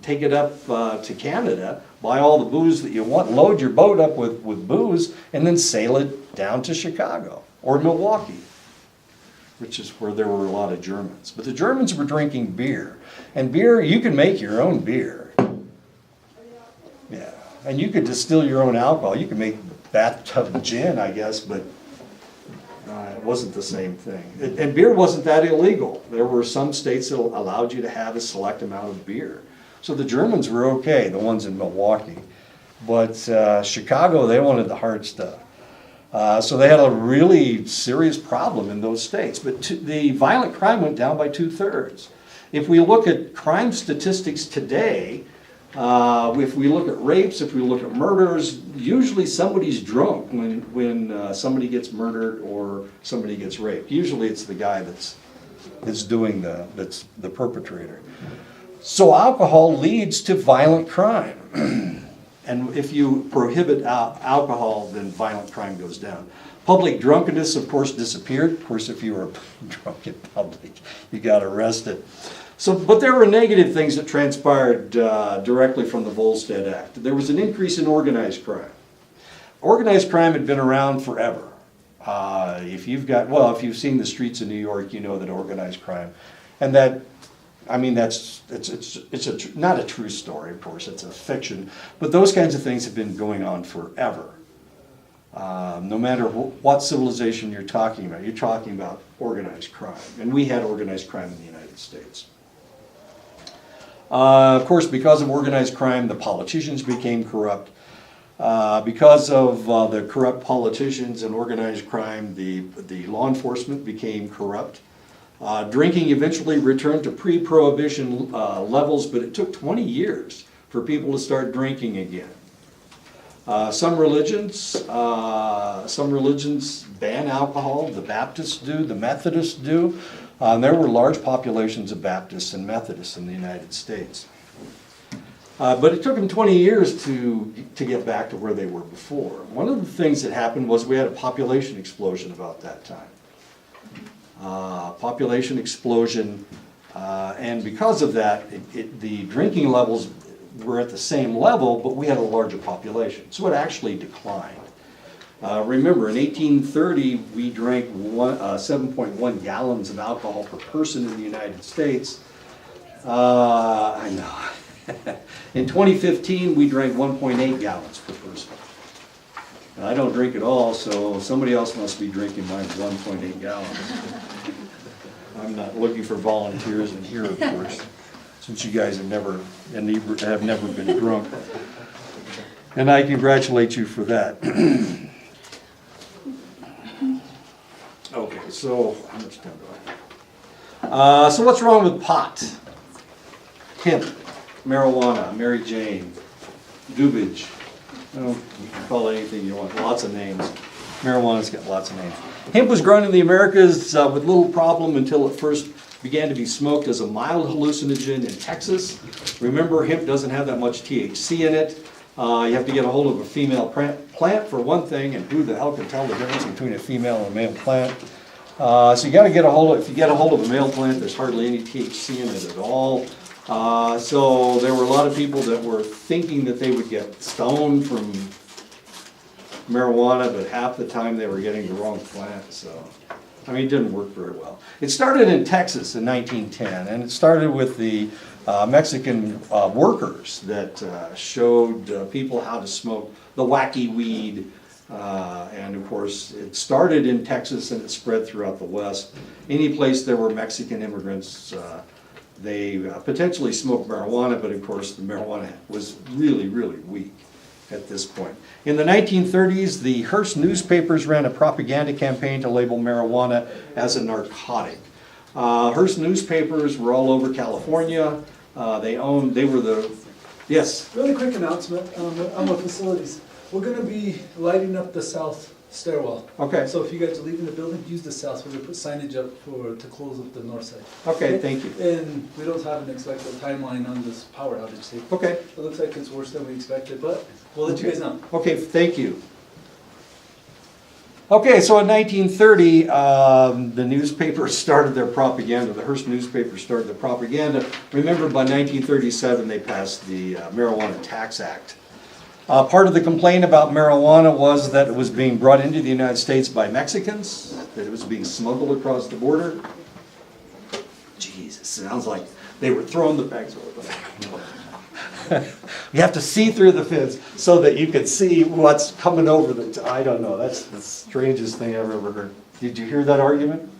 take it up to Canada, buy all the booze that you want, load your boat up with booze, and then sail it down to Chicago or Milwaukee, which is where there were a lot of Germans. But the Germans were drinking beer. And beer, you can make your own beer. Yeah, and you could distill your own alcohol. You could make bathtub gin, I guess, but it wasn't the same thing. And beer wasn't that illegal. There were some states that allowed you to have a select amount of beer. So the Germans were okay, the ones in Milwaukee. But Chicago, they wanted the hard stuff. So they had a really serious problem in those states. But the violent crime went down by 2/3. If we look at crime statistics today, if we look at rapes, if we look at murders, usually somebody's drunk when somebody gets murdered or somebody gets raped. Usually it's the guy that's the perpetrator. So alcohol leads to violent crime. And if you prohibit alcohol, then violent crime goes down. Public drunkenness, of course, disappeared. Of course, if you were drunk in public, you got arrested. But there were negative things that transpired directly from the Volstead Act. There was an increase in organized crime. Organized crime had been around forever. If you've seen the streets of New York, you know that organized crime, and it's not a true story, of course, it's a fiction, but those kinds of things have been going on forever. No matter what civilization you're talking about organized crime, and we had organized crime in the United States. Of course, because of organized crime, the politicians became corrupt. Because of the corrupt politicians and organized crime, the law enforcement became corrupt. Drinking eventually returned to pre-prohibition levels, but it took 20 years for people to start drinking again. Some religions ban alcohol. The Baptists do, the Methodists do. And there were large populations of Baptists and Methodists in the United States. But it took them 20 years to get back to where they were before. One of the things that happened was we had a population explosion about that time. Population explosion, and because of that, the drinking levels were at the same level, but we had a larger population, so it actually declined. Remember, in 1830, we drank 7.1 gallons of alcohol per person in the United States. I know. In 2015, we drank 1.8 gallons per person. And I don't drink at all, so somebody else must be drinking mine 1.8 gallons. I'm not looking for volunteers in here, of course, since you guys have never been drunk. And I congratulate you for that. Okay, so how much time do I have? So what's wrong with pot? Hemp, marijuana, Mary Jane, dubage. You can call it anything you want, lots of names. Marijuana's got lots of names. Hemp was grown in the Americas with little problem until it first began to be smoked as a mild hallucinogen in Texas. Remember, hemp doesn't have that much THC in it. You have to get a hold of a female plant for one thing, and who the hell can tell the difference between a female and a male plant? So you got to get a hold of, if you get a hold of a male plant, there's hardly any THC in it at all. So there were a lot of people that were thinking that they would get stoned from marijuana, but half the time they were getting the wrong plant, so. I mean, it didn't work very well. It started in Texas in 1910, and it started with the Mexican workers that showed people how to smoke the wacky weed. And of course, it started in Texas and it spread throughout the West. Any place there were Mexican immigrants, they potentially smoked marijuana, but of course the marijuana was really, really weak at this point. In the 1930s, the Hearst newspapers ran a propaganda campaign to label marijuana as a narcotic. Hearst newspapers were all over California. They were the, yes? Really quick announcement on the facilities. We're gonna be lighting up the south stairwell. Okay. So if you guys are leaving the building, use the south. We're gonna put signage up to close up the north side. Okay, thank you. And we don't have an expected timeline on this power outage. See? Okay. It looks like it's worse than we expected, but we'll let you guys know. Okay, thank you. Okay, so in 1930, the newspapers started their propaganda. The Hearst newspaper started the propaganda. Remember, by 1937, they passed the Marijuana Tax Act. Part of the complaint about marijuana was that it was being brought into the United States by Mexicans, that it was being smuggled across the border. Jesus, sounds like they were throwing the bags over. You have to see through the fence so that you can see what's coming over the, I don't know, that's the strangest thing I've ever heard. Did you hear that argument?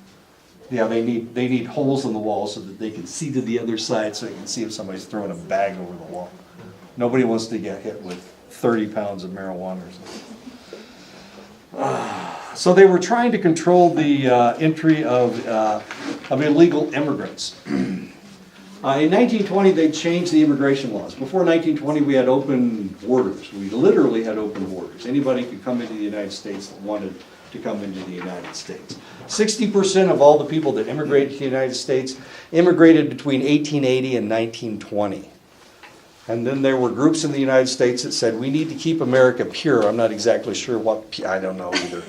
Yeah, they need holes in the wall so that they can see to the other side so you can see if somebody's throwing a bag over the wall. Nobody wants to get hit with 30 pounds of marijuana or something. So they were trying to control the entry of illegal immigrants. In 1920, they changed the immigration laws. Before 1920, we had open borders. We literally had open borders. Anybody could come into the United States that wanted to come into the United States. 60% of all the people that immigrated to the United States immigrated between 1880 and 1920. And then there were groups in the United States that said, we need to keep America pure. I'm not exactly sure what, I don't know either.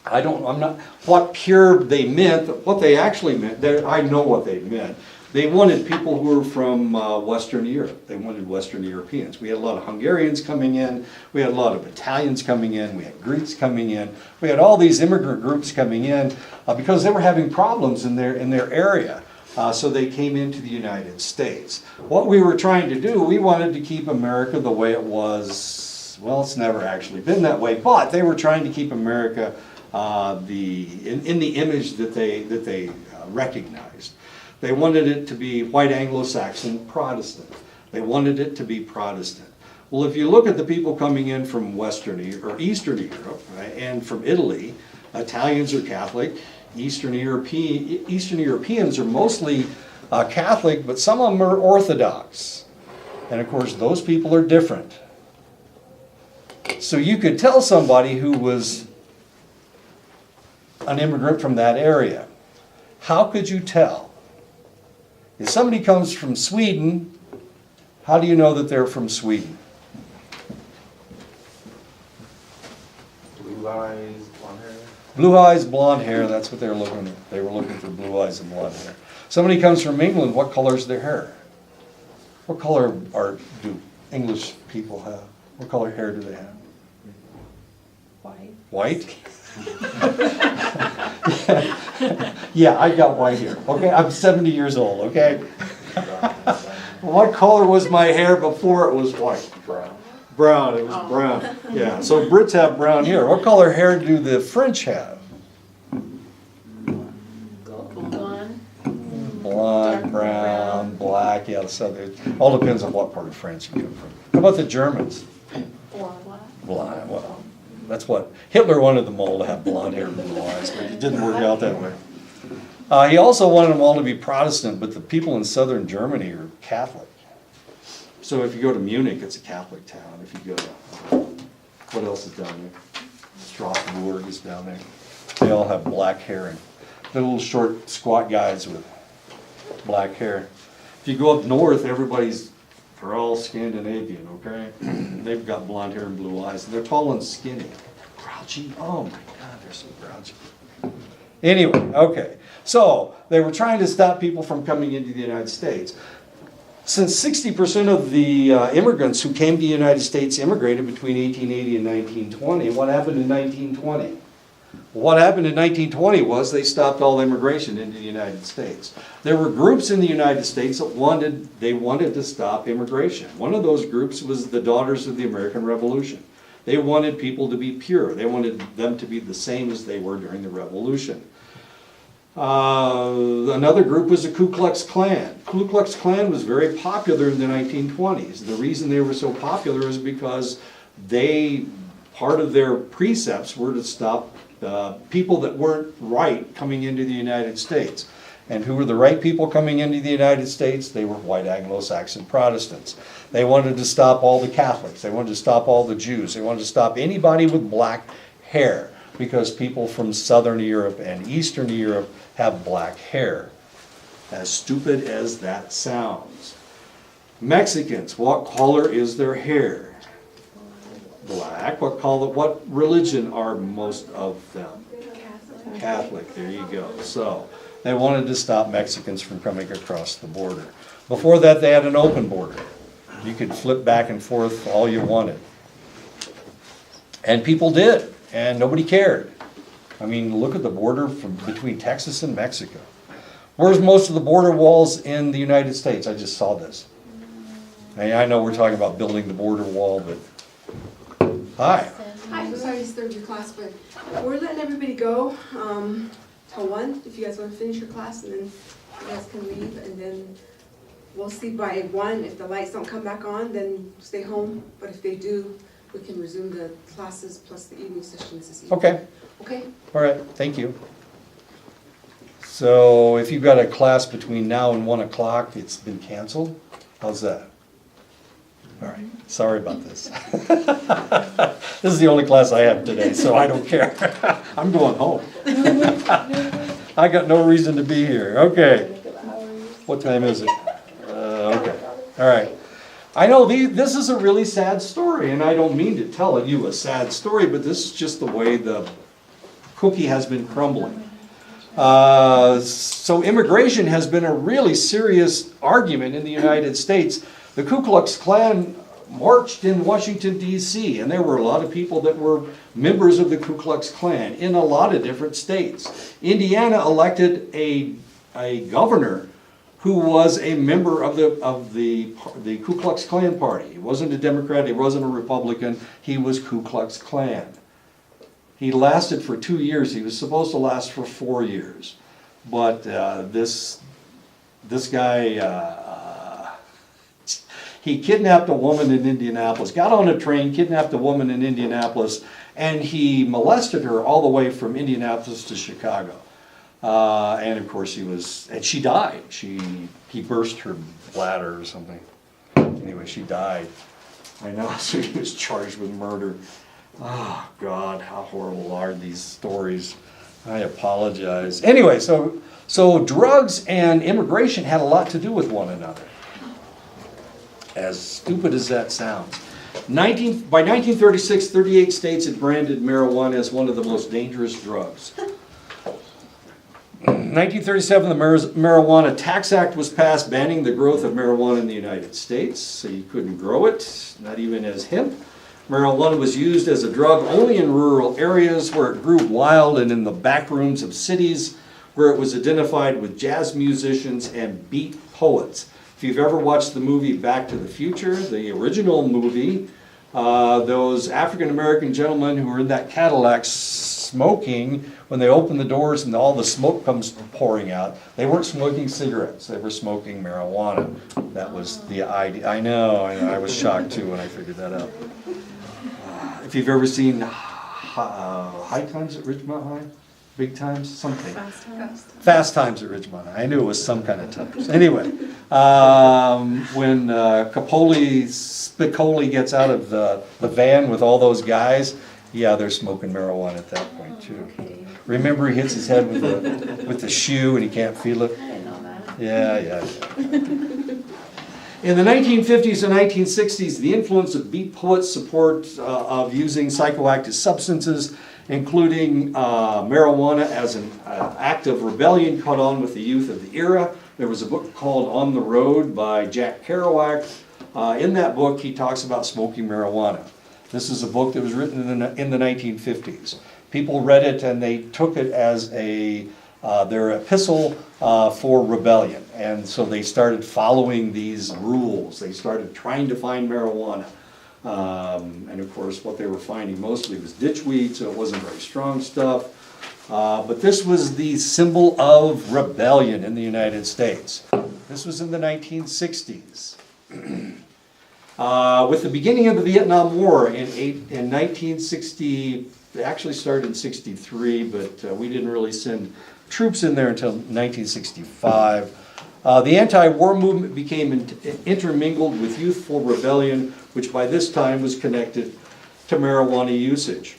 I'm not, what pure they meant, what they actually meant, I know what they meant. They wanted people who were from Western Europe. They wanted Western Europeans. We had a lot of Hungarians coming in. We had a lot of Italians coming in. We had Greeks coming in. We had all these immigrant groups coming in because they were having problems in their area. So they came into the United States. What we were trying to do, we wanted to keep America the way it was. Well, it's never actually been that way, but they were trying to keep America in the image that they recognized. They wanted it to be white Anglo-Saxon Protestant. They wanted it to be Protestant. Well, if you look at the people coming in from Western or Eastern Europe, right, and from Italy, Italians are Catholic. Eastern Europeans are mostly Catholic, but some of them are Orthodox. And of course, those people are different. So you could tell somebody who was an immigrant from that area. How could you tell? If somebody comes from Sweden, how do you know that they're from Sweden? Blue eyes, blonde hair. Blue eyes, blonde hair, that's what they were looking for. They were looking for blue eyes and blonde hair. Somebody comes from England, what color is their hair? What color do English people have? What color hair do they have? White. White? Yeah, I got white hair. Okay, I'm 70 years old, okay? What color was my hair before it was white? Brown. Brown, it was brown. Yeah, so Brits have brown hair. What color hair do the French have? Blonde. Blonde, brown, black, yeah, so it all depends on what part of France you get from. How about the Germans? Blonde. Blonde, well, that's what, Hitler wanted them all to have blonde hair and blue eyes, but it didn't work out that way. He also wanted them all to be Protestant, but the people in southern Germany are Catholic. So if you go to Munich, it's a Catholic town. If you go to, what else is down there? Strasbourg is down there. They all have black hair, and they're little short, squat guys with black hair. If you go up north, they're all Scandinavian, okay? They've got blonde hair and blue eyes, and they're tall and skinny. Grouchy, oh my God, they're so grouchy. Anyway, okay, so they were trying to stop people from coming into the United States. Since 60% of the immigrants who came to the United States immigrated between 1880 and 1920, what happened in 1920? What happened in 1920 was they stopped all immigration into the United States. There were groups in the United States that wanted to stop immigration. One of those groups was the Daughters of the American Revolution. They wanted people to be pure. They wanted them to be the same as they were during the Revolution. Another group was the Ku Klux Klan. Ku Klux Klan was very popular in the 1920s. The reason they were so popular is because part of their precepts were to stop people that weren't right coming into the United States. And who were the right people coming into the United States? They were white Anglo-Saxon Protestants. They wanted to stop all the Catholics. They wanted to stop all the Jews. They wanted to stop anybody with black hair, because people from Southern Europe and Eastern Europe have black hair. As stupid as that sounds. Mexicans, what color is their hair? Black. What religion are most of them? Catholic. There you go. So they wanted to stop Mexicans from coming across the border. Before that, they had an open border. You could flip back and forth all you wanted. And people did, and nobody cared. I mean, look at the border between Texas and Mexico. Where's most of the border walls in the United States? I just saw this. I know we're talking about building the border wall, but hi. Hi, I'm sorry to disturb your class, but we're letting everybody go till 1, if you guys want to finish your class, and then you guys can leave, and then we'll see by 1, if the lights don't come back on, then stay home, but if they do, we can resume the classes plus the evening sessions this evening. Okay. Okay? All right, thank you. So if you've got a class between now and 1 o'clock, it's been canceled? How's that? All right, sorry about this. This is the only class I have today, so I don't care. I'm going home. I got no reason to be here. Okay. What time is it? Okay, all right. I know this is a really sad story, and I don't mean to tell you a sad story, but this is just the way the cookie has been crumbling. So immigration has been a really serious argument in the United States. The Ku Klux Klan marched in Washington, D.C., and there were a lot of people that were members of the Ku Klux Klan in a lot of different states. Indiana elected a governor who was a member of the Ku Klux Klan party. He wasn't a Democrat, he wasn't a Republican, he was Ku Klux Klan. He lasted for 2 years. He was supposed to last for 4 years. But this guy, he kidnapped a woman in Indianapolis, got on a train, kidnapped a woman in Indianapolis, and he molested her all the way from Indianapolis to Chicago. And of course she died. He burst her bladder or something. Anyway, she died. I know, so he was charged with murder. Oh God, how horrible are these stories. I apologize. Anyway, so drugs and immigration had a lot to do with one another. As stupid as that sounds. By 1936, 38 states had branded marijuana as one of the most dangerous drugs. 1937, the Marijuana Tax Act was passed, banning the growth of marijuana in the United States, so you couldn't grow it, not even as hemp. Marijuana was used as a drug only in rural areas where it grew wild and in the back rooms of cities where it was identified with jazz musicians and beat poets. If you've ever watched the movie Back to the Future, the original movie, those African-American gentlemen who were in that Cadillac smoking, when they opened the doors and all the smoke comes pouring out, they weren't smoking cigarettes, they were smoking marijuana. That was the idea. I know, I was shocked too when I figured that out. If you've ever seen High Times at Ridgemont High, Big Times, something. Fast Times at Ridgemont High. I knew it was some kind of times. Anyway, when Spicoli gets out of the van with all those guys, yeah, they're smoking marijuana at that point too. Okay. Remember, he hits his head with the shoe and he can't feel it? I didn't know that. Yeah. In the 1950s and 1960s, the influence of beat poets' support of using psychoactive substances, including marijuana as an act of rebellion, caught on with the youth of the era. There was a book called On the Road by Jack Kerouac. In that book, he talks about smoking marijuana. This is a book that was written in the 1950s. People read it and they took it as their epistle for rebellion. And so they started following these rules. They started trying to find marijuana. And of course, what they were finding mostly was ditchweed, so it wasn't very strong stuff. But this was the symbol of rebellion in the United States. This was in the 1960s. With the beginning of the Vietnam War in 1960, it actually started in 63, but we didn't really send troops in there until 1965. The anti-war movement became intermingled with youthful rebellion, which by this time was connected to marijuana usage.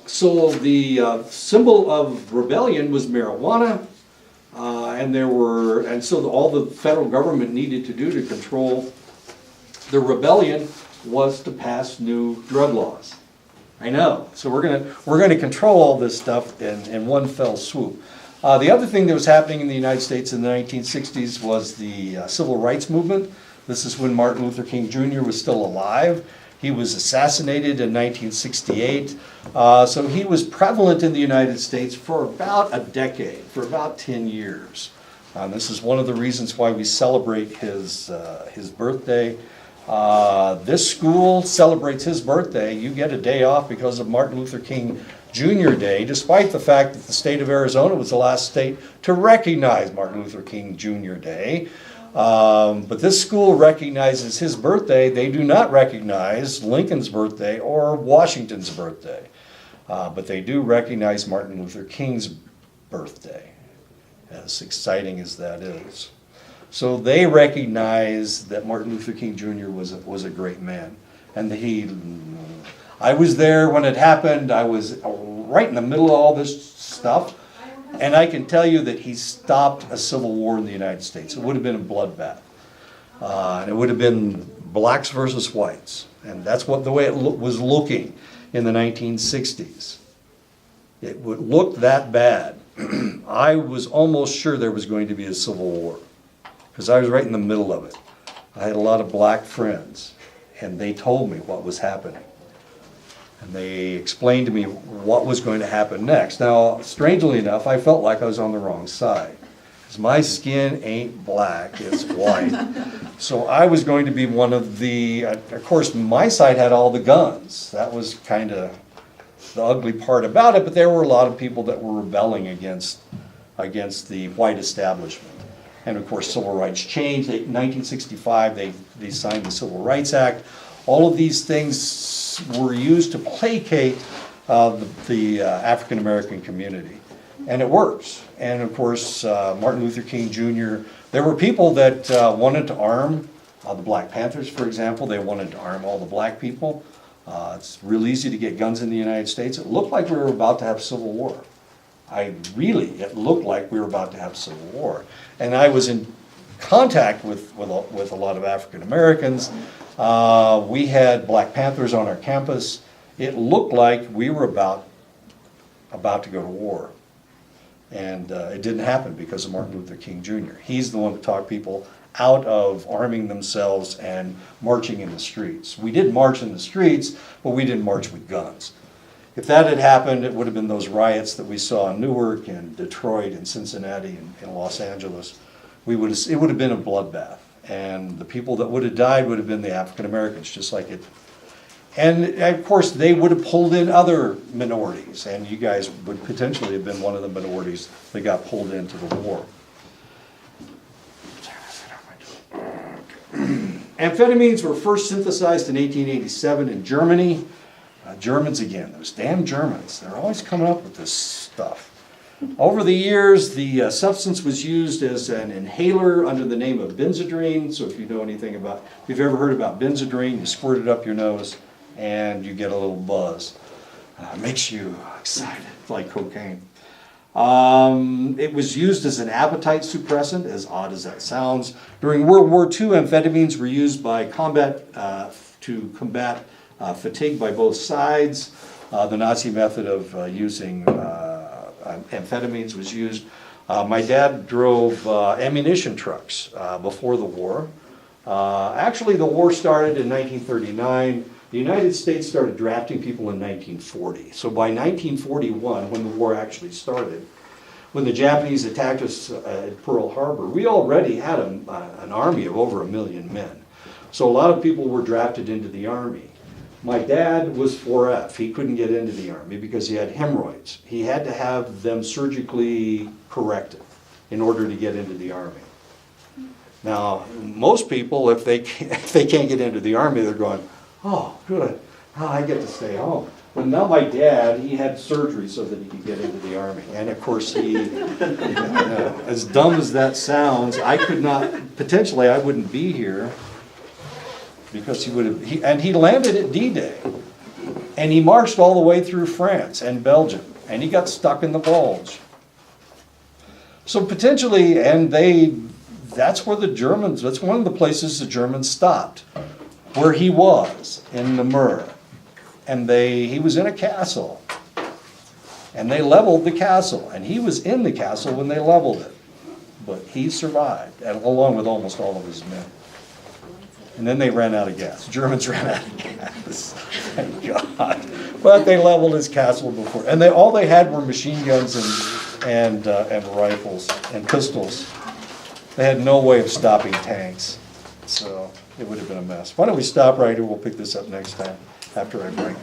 So the symbol of rebellion was marijuana, and so all the federal government needed to do to control the rebellion was to pass new drug laws. I know. So we're gonna control all this stuff in one fell swoop. The other thing that was happening in the United States in the 1960s was the civil rights movement. This is when Martin Luther King Jr. was still alive. He was assassinated in 1968. So he was prevalent in the United States for about a decade, for about 10 years. This is one of the reasons why we celebrate his birthday. This school celebrates his birthday. You get a day off because of Martin Luther King Jr. Day, despite the fact that the state of Arizona was the last state to recognize Martin Luther King Jr. Day. But this school recognizes his birthday. They do not recognize Lincoln's birthday or Washington's birthday. But they do recognize Martin Luther King's birthday, as exciting as that is. So they recognize that Martin Luther King Jr. was a great man. And I was there when it happened. I was right in the middle of all this stuff. And I can tell you that he stopped a civil war in the United States. It would have been a bloodbath. And it would have been blacks versus whites. And that's the way it was looking in the 1960s. It would look that bad. I was almost sure there was going to be a civil war, because I was right in the middle of it. I had a lot of black friends, and they told me what was happening. And they explained to me what was going to happen next. Now, strangely enough, I felt like I was on the wrong side, because my skin ain't black, it's white. So I was going to be one of of course, my side had all the guns. That was kind of the ugly part about it, but there were a lot of people that were rebelling against the white establishment. And of course, civil rights changed. In 1965, they signed the Civil Rights Act. All of these things were used to placate the African American community. And it works. And of course, Martin Luther King Jr., there were people that wanted to arm the Black Panthers, for example. They wanted to arm all the black people. It's real easy to get guns in the United States. It looked like we were about to have civil war. It looked like we were about to have civil war. And I was in contact with a lot of African Americans. We had Black Panthers on our campus. It looked like we were about to go to war. And it didn't happen because of Martin Luther King Jr. He's the one that talked people out of arming themselves and marching in the streets. We did march in the streets, but we didn't march with guns. If that had happened, it would have been those riots that we saw in Newark and Detroit and Cincinnati and Los Angeles. It would have been a bloodbath. And the people that would have died would have been the African Americans, just like And of course, they would have pulled in other minorities, and you guys would potentially have been one of the minorities that got pulled into the war. Amphetamines were first synthesized in 1887 in Germany. Germans again, those damn Germans, they're always coming up with this stuff. Over the years, the substance was used as an inhaler under the name of Benzedrine. So if you know anything about, if you've ever heard about Benzedrine, you squirt it up your nose and you get a little buzz. Makes you excited, like cocaine. It was used as an appetite suppressant, as odd as that sounds. During World War II, amphetamines were used by to combat fatigue by both sides. The Nazi method of using amphetamines was used. My dad drove ammunition trucks before the war. Actually, the war started in 1939. The United States started drafting people in 1940. So by 1941, when the war actually started, when the Japanese attacked us at Pearl Harbor, we already had an army of over 1 million men. So a lot of people were drafted into the army. My dad was 4F. He couldn't get into the army because he had hemorrhoids. He had to have them surgically corrected in order to get into the army. Now, most people, if they can't get into the army, they're going, oh, good. Oh, I get to stay home. Well, now my dad, he had surgery so that he could get into the army. And of course, as dumb as that sounds, I could not, potentially I wouldn't be here because he would have, and he landed at D-Day. And he marched all the way through France and Belgium. And he got stuck in the Bulge. So potentially, that's where the Germans, that's one of the places the Germans stopped. Where he was, in Namur. And he was in a castle. And they leveled the castle. And he was in the castle when they leveled it. But he survived, along with almost all of his men. And then they ran out of gas. Germans ran out of gas. Thank God. But they leveled his castle before. And all they had were machine guns and rifles and pistols. They had no way of stopping tanks. So it would have been a mess. Why don't we stop right here? We'll pick this up next time after I break.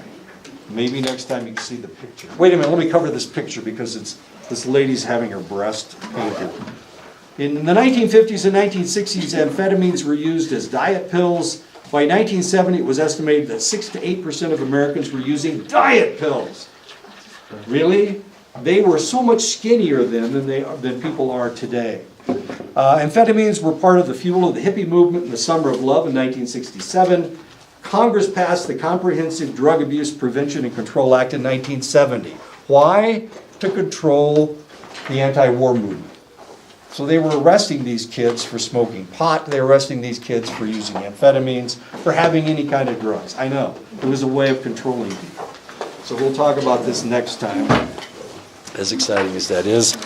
Maybe next time you can see the picture. Wait a minute, let me cover this picture because this lady's having her breast painted. In the 1950s and 1960s, amphetamines were used as diet pills. By 1970, it was estimated that 6 to 8% of Americans were using diet pills. Really? They were so much skinnier then than people are today. Amphetamines were part of the fuel of the hippie movement in the Summer of Love in 1967. Congress passed the Comprehensive Drug Abuse Prevention and Control Act in 1970. Why? To control the anti-war movement. So they were arresting these kids for smoking pot. They were arresting these kids for using amphetamines, for having any kind of drugs. I know. It was a way of controlling people. So we'll talk about this next time, as exciting as that is.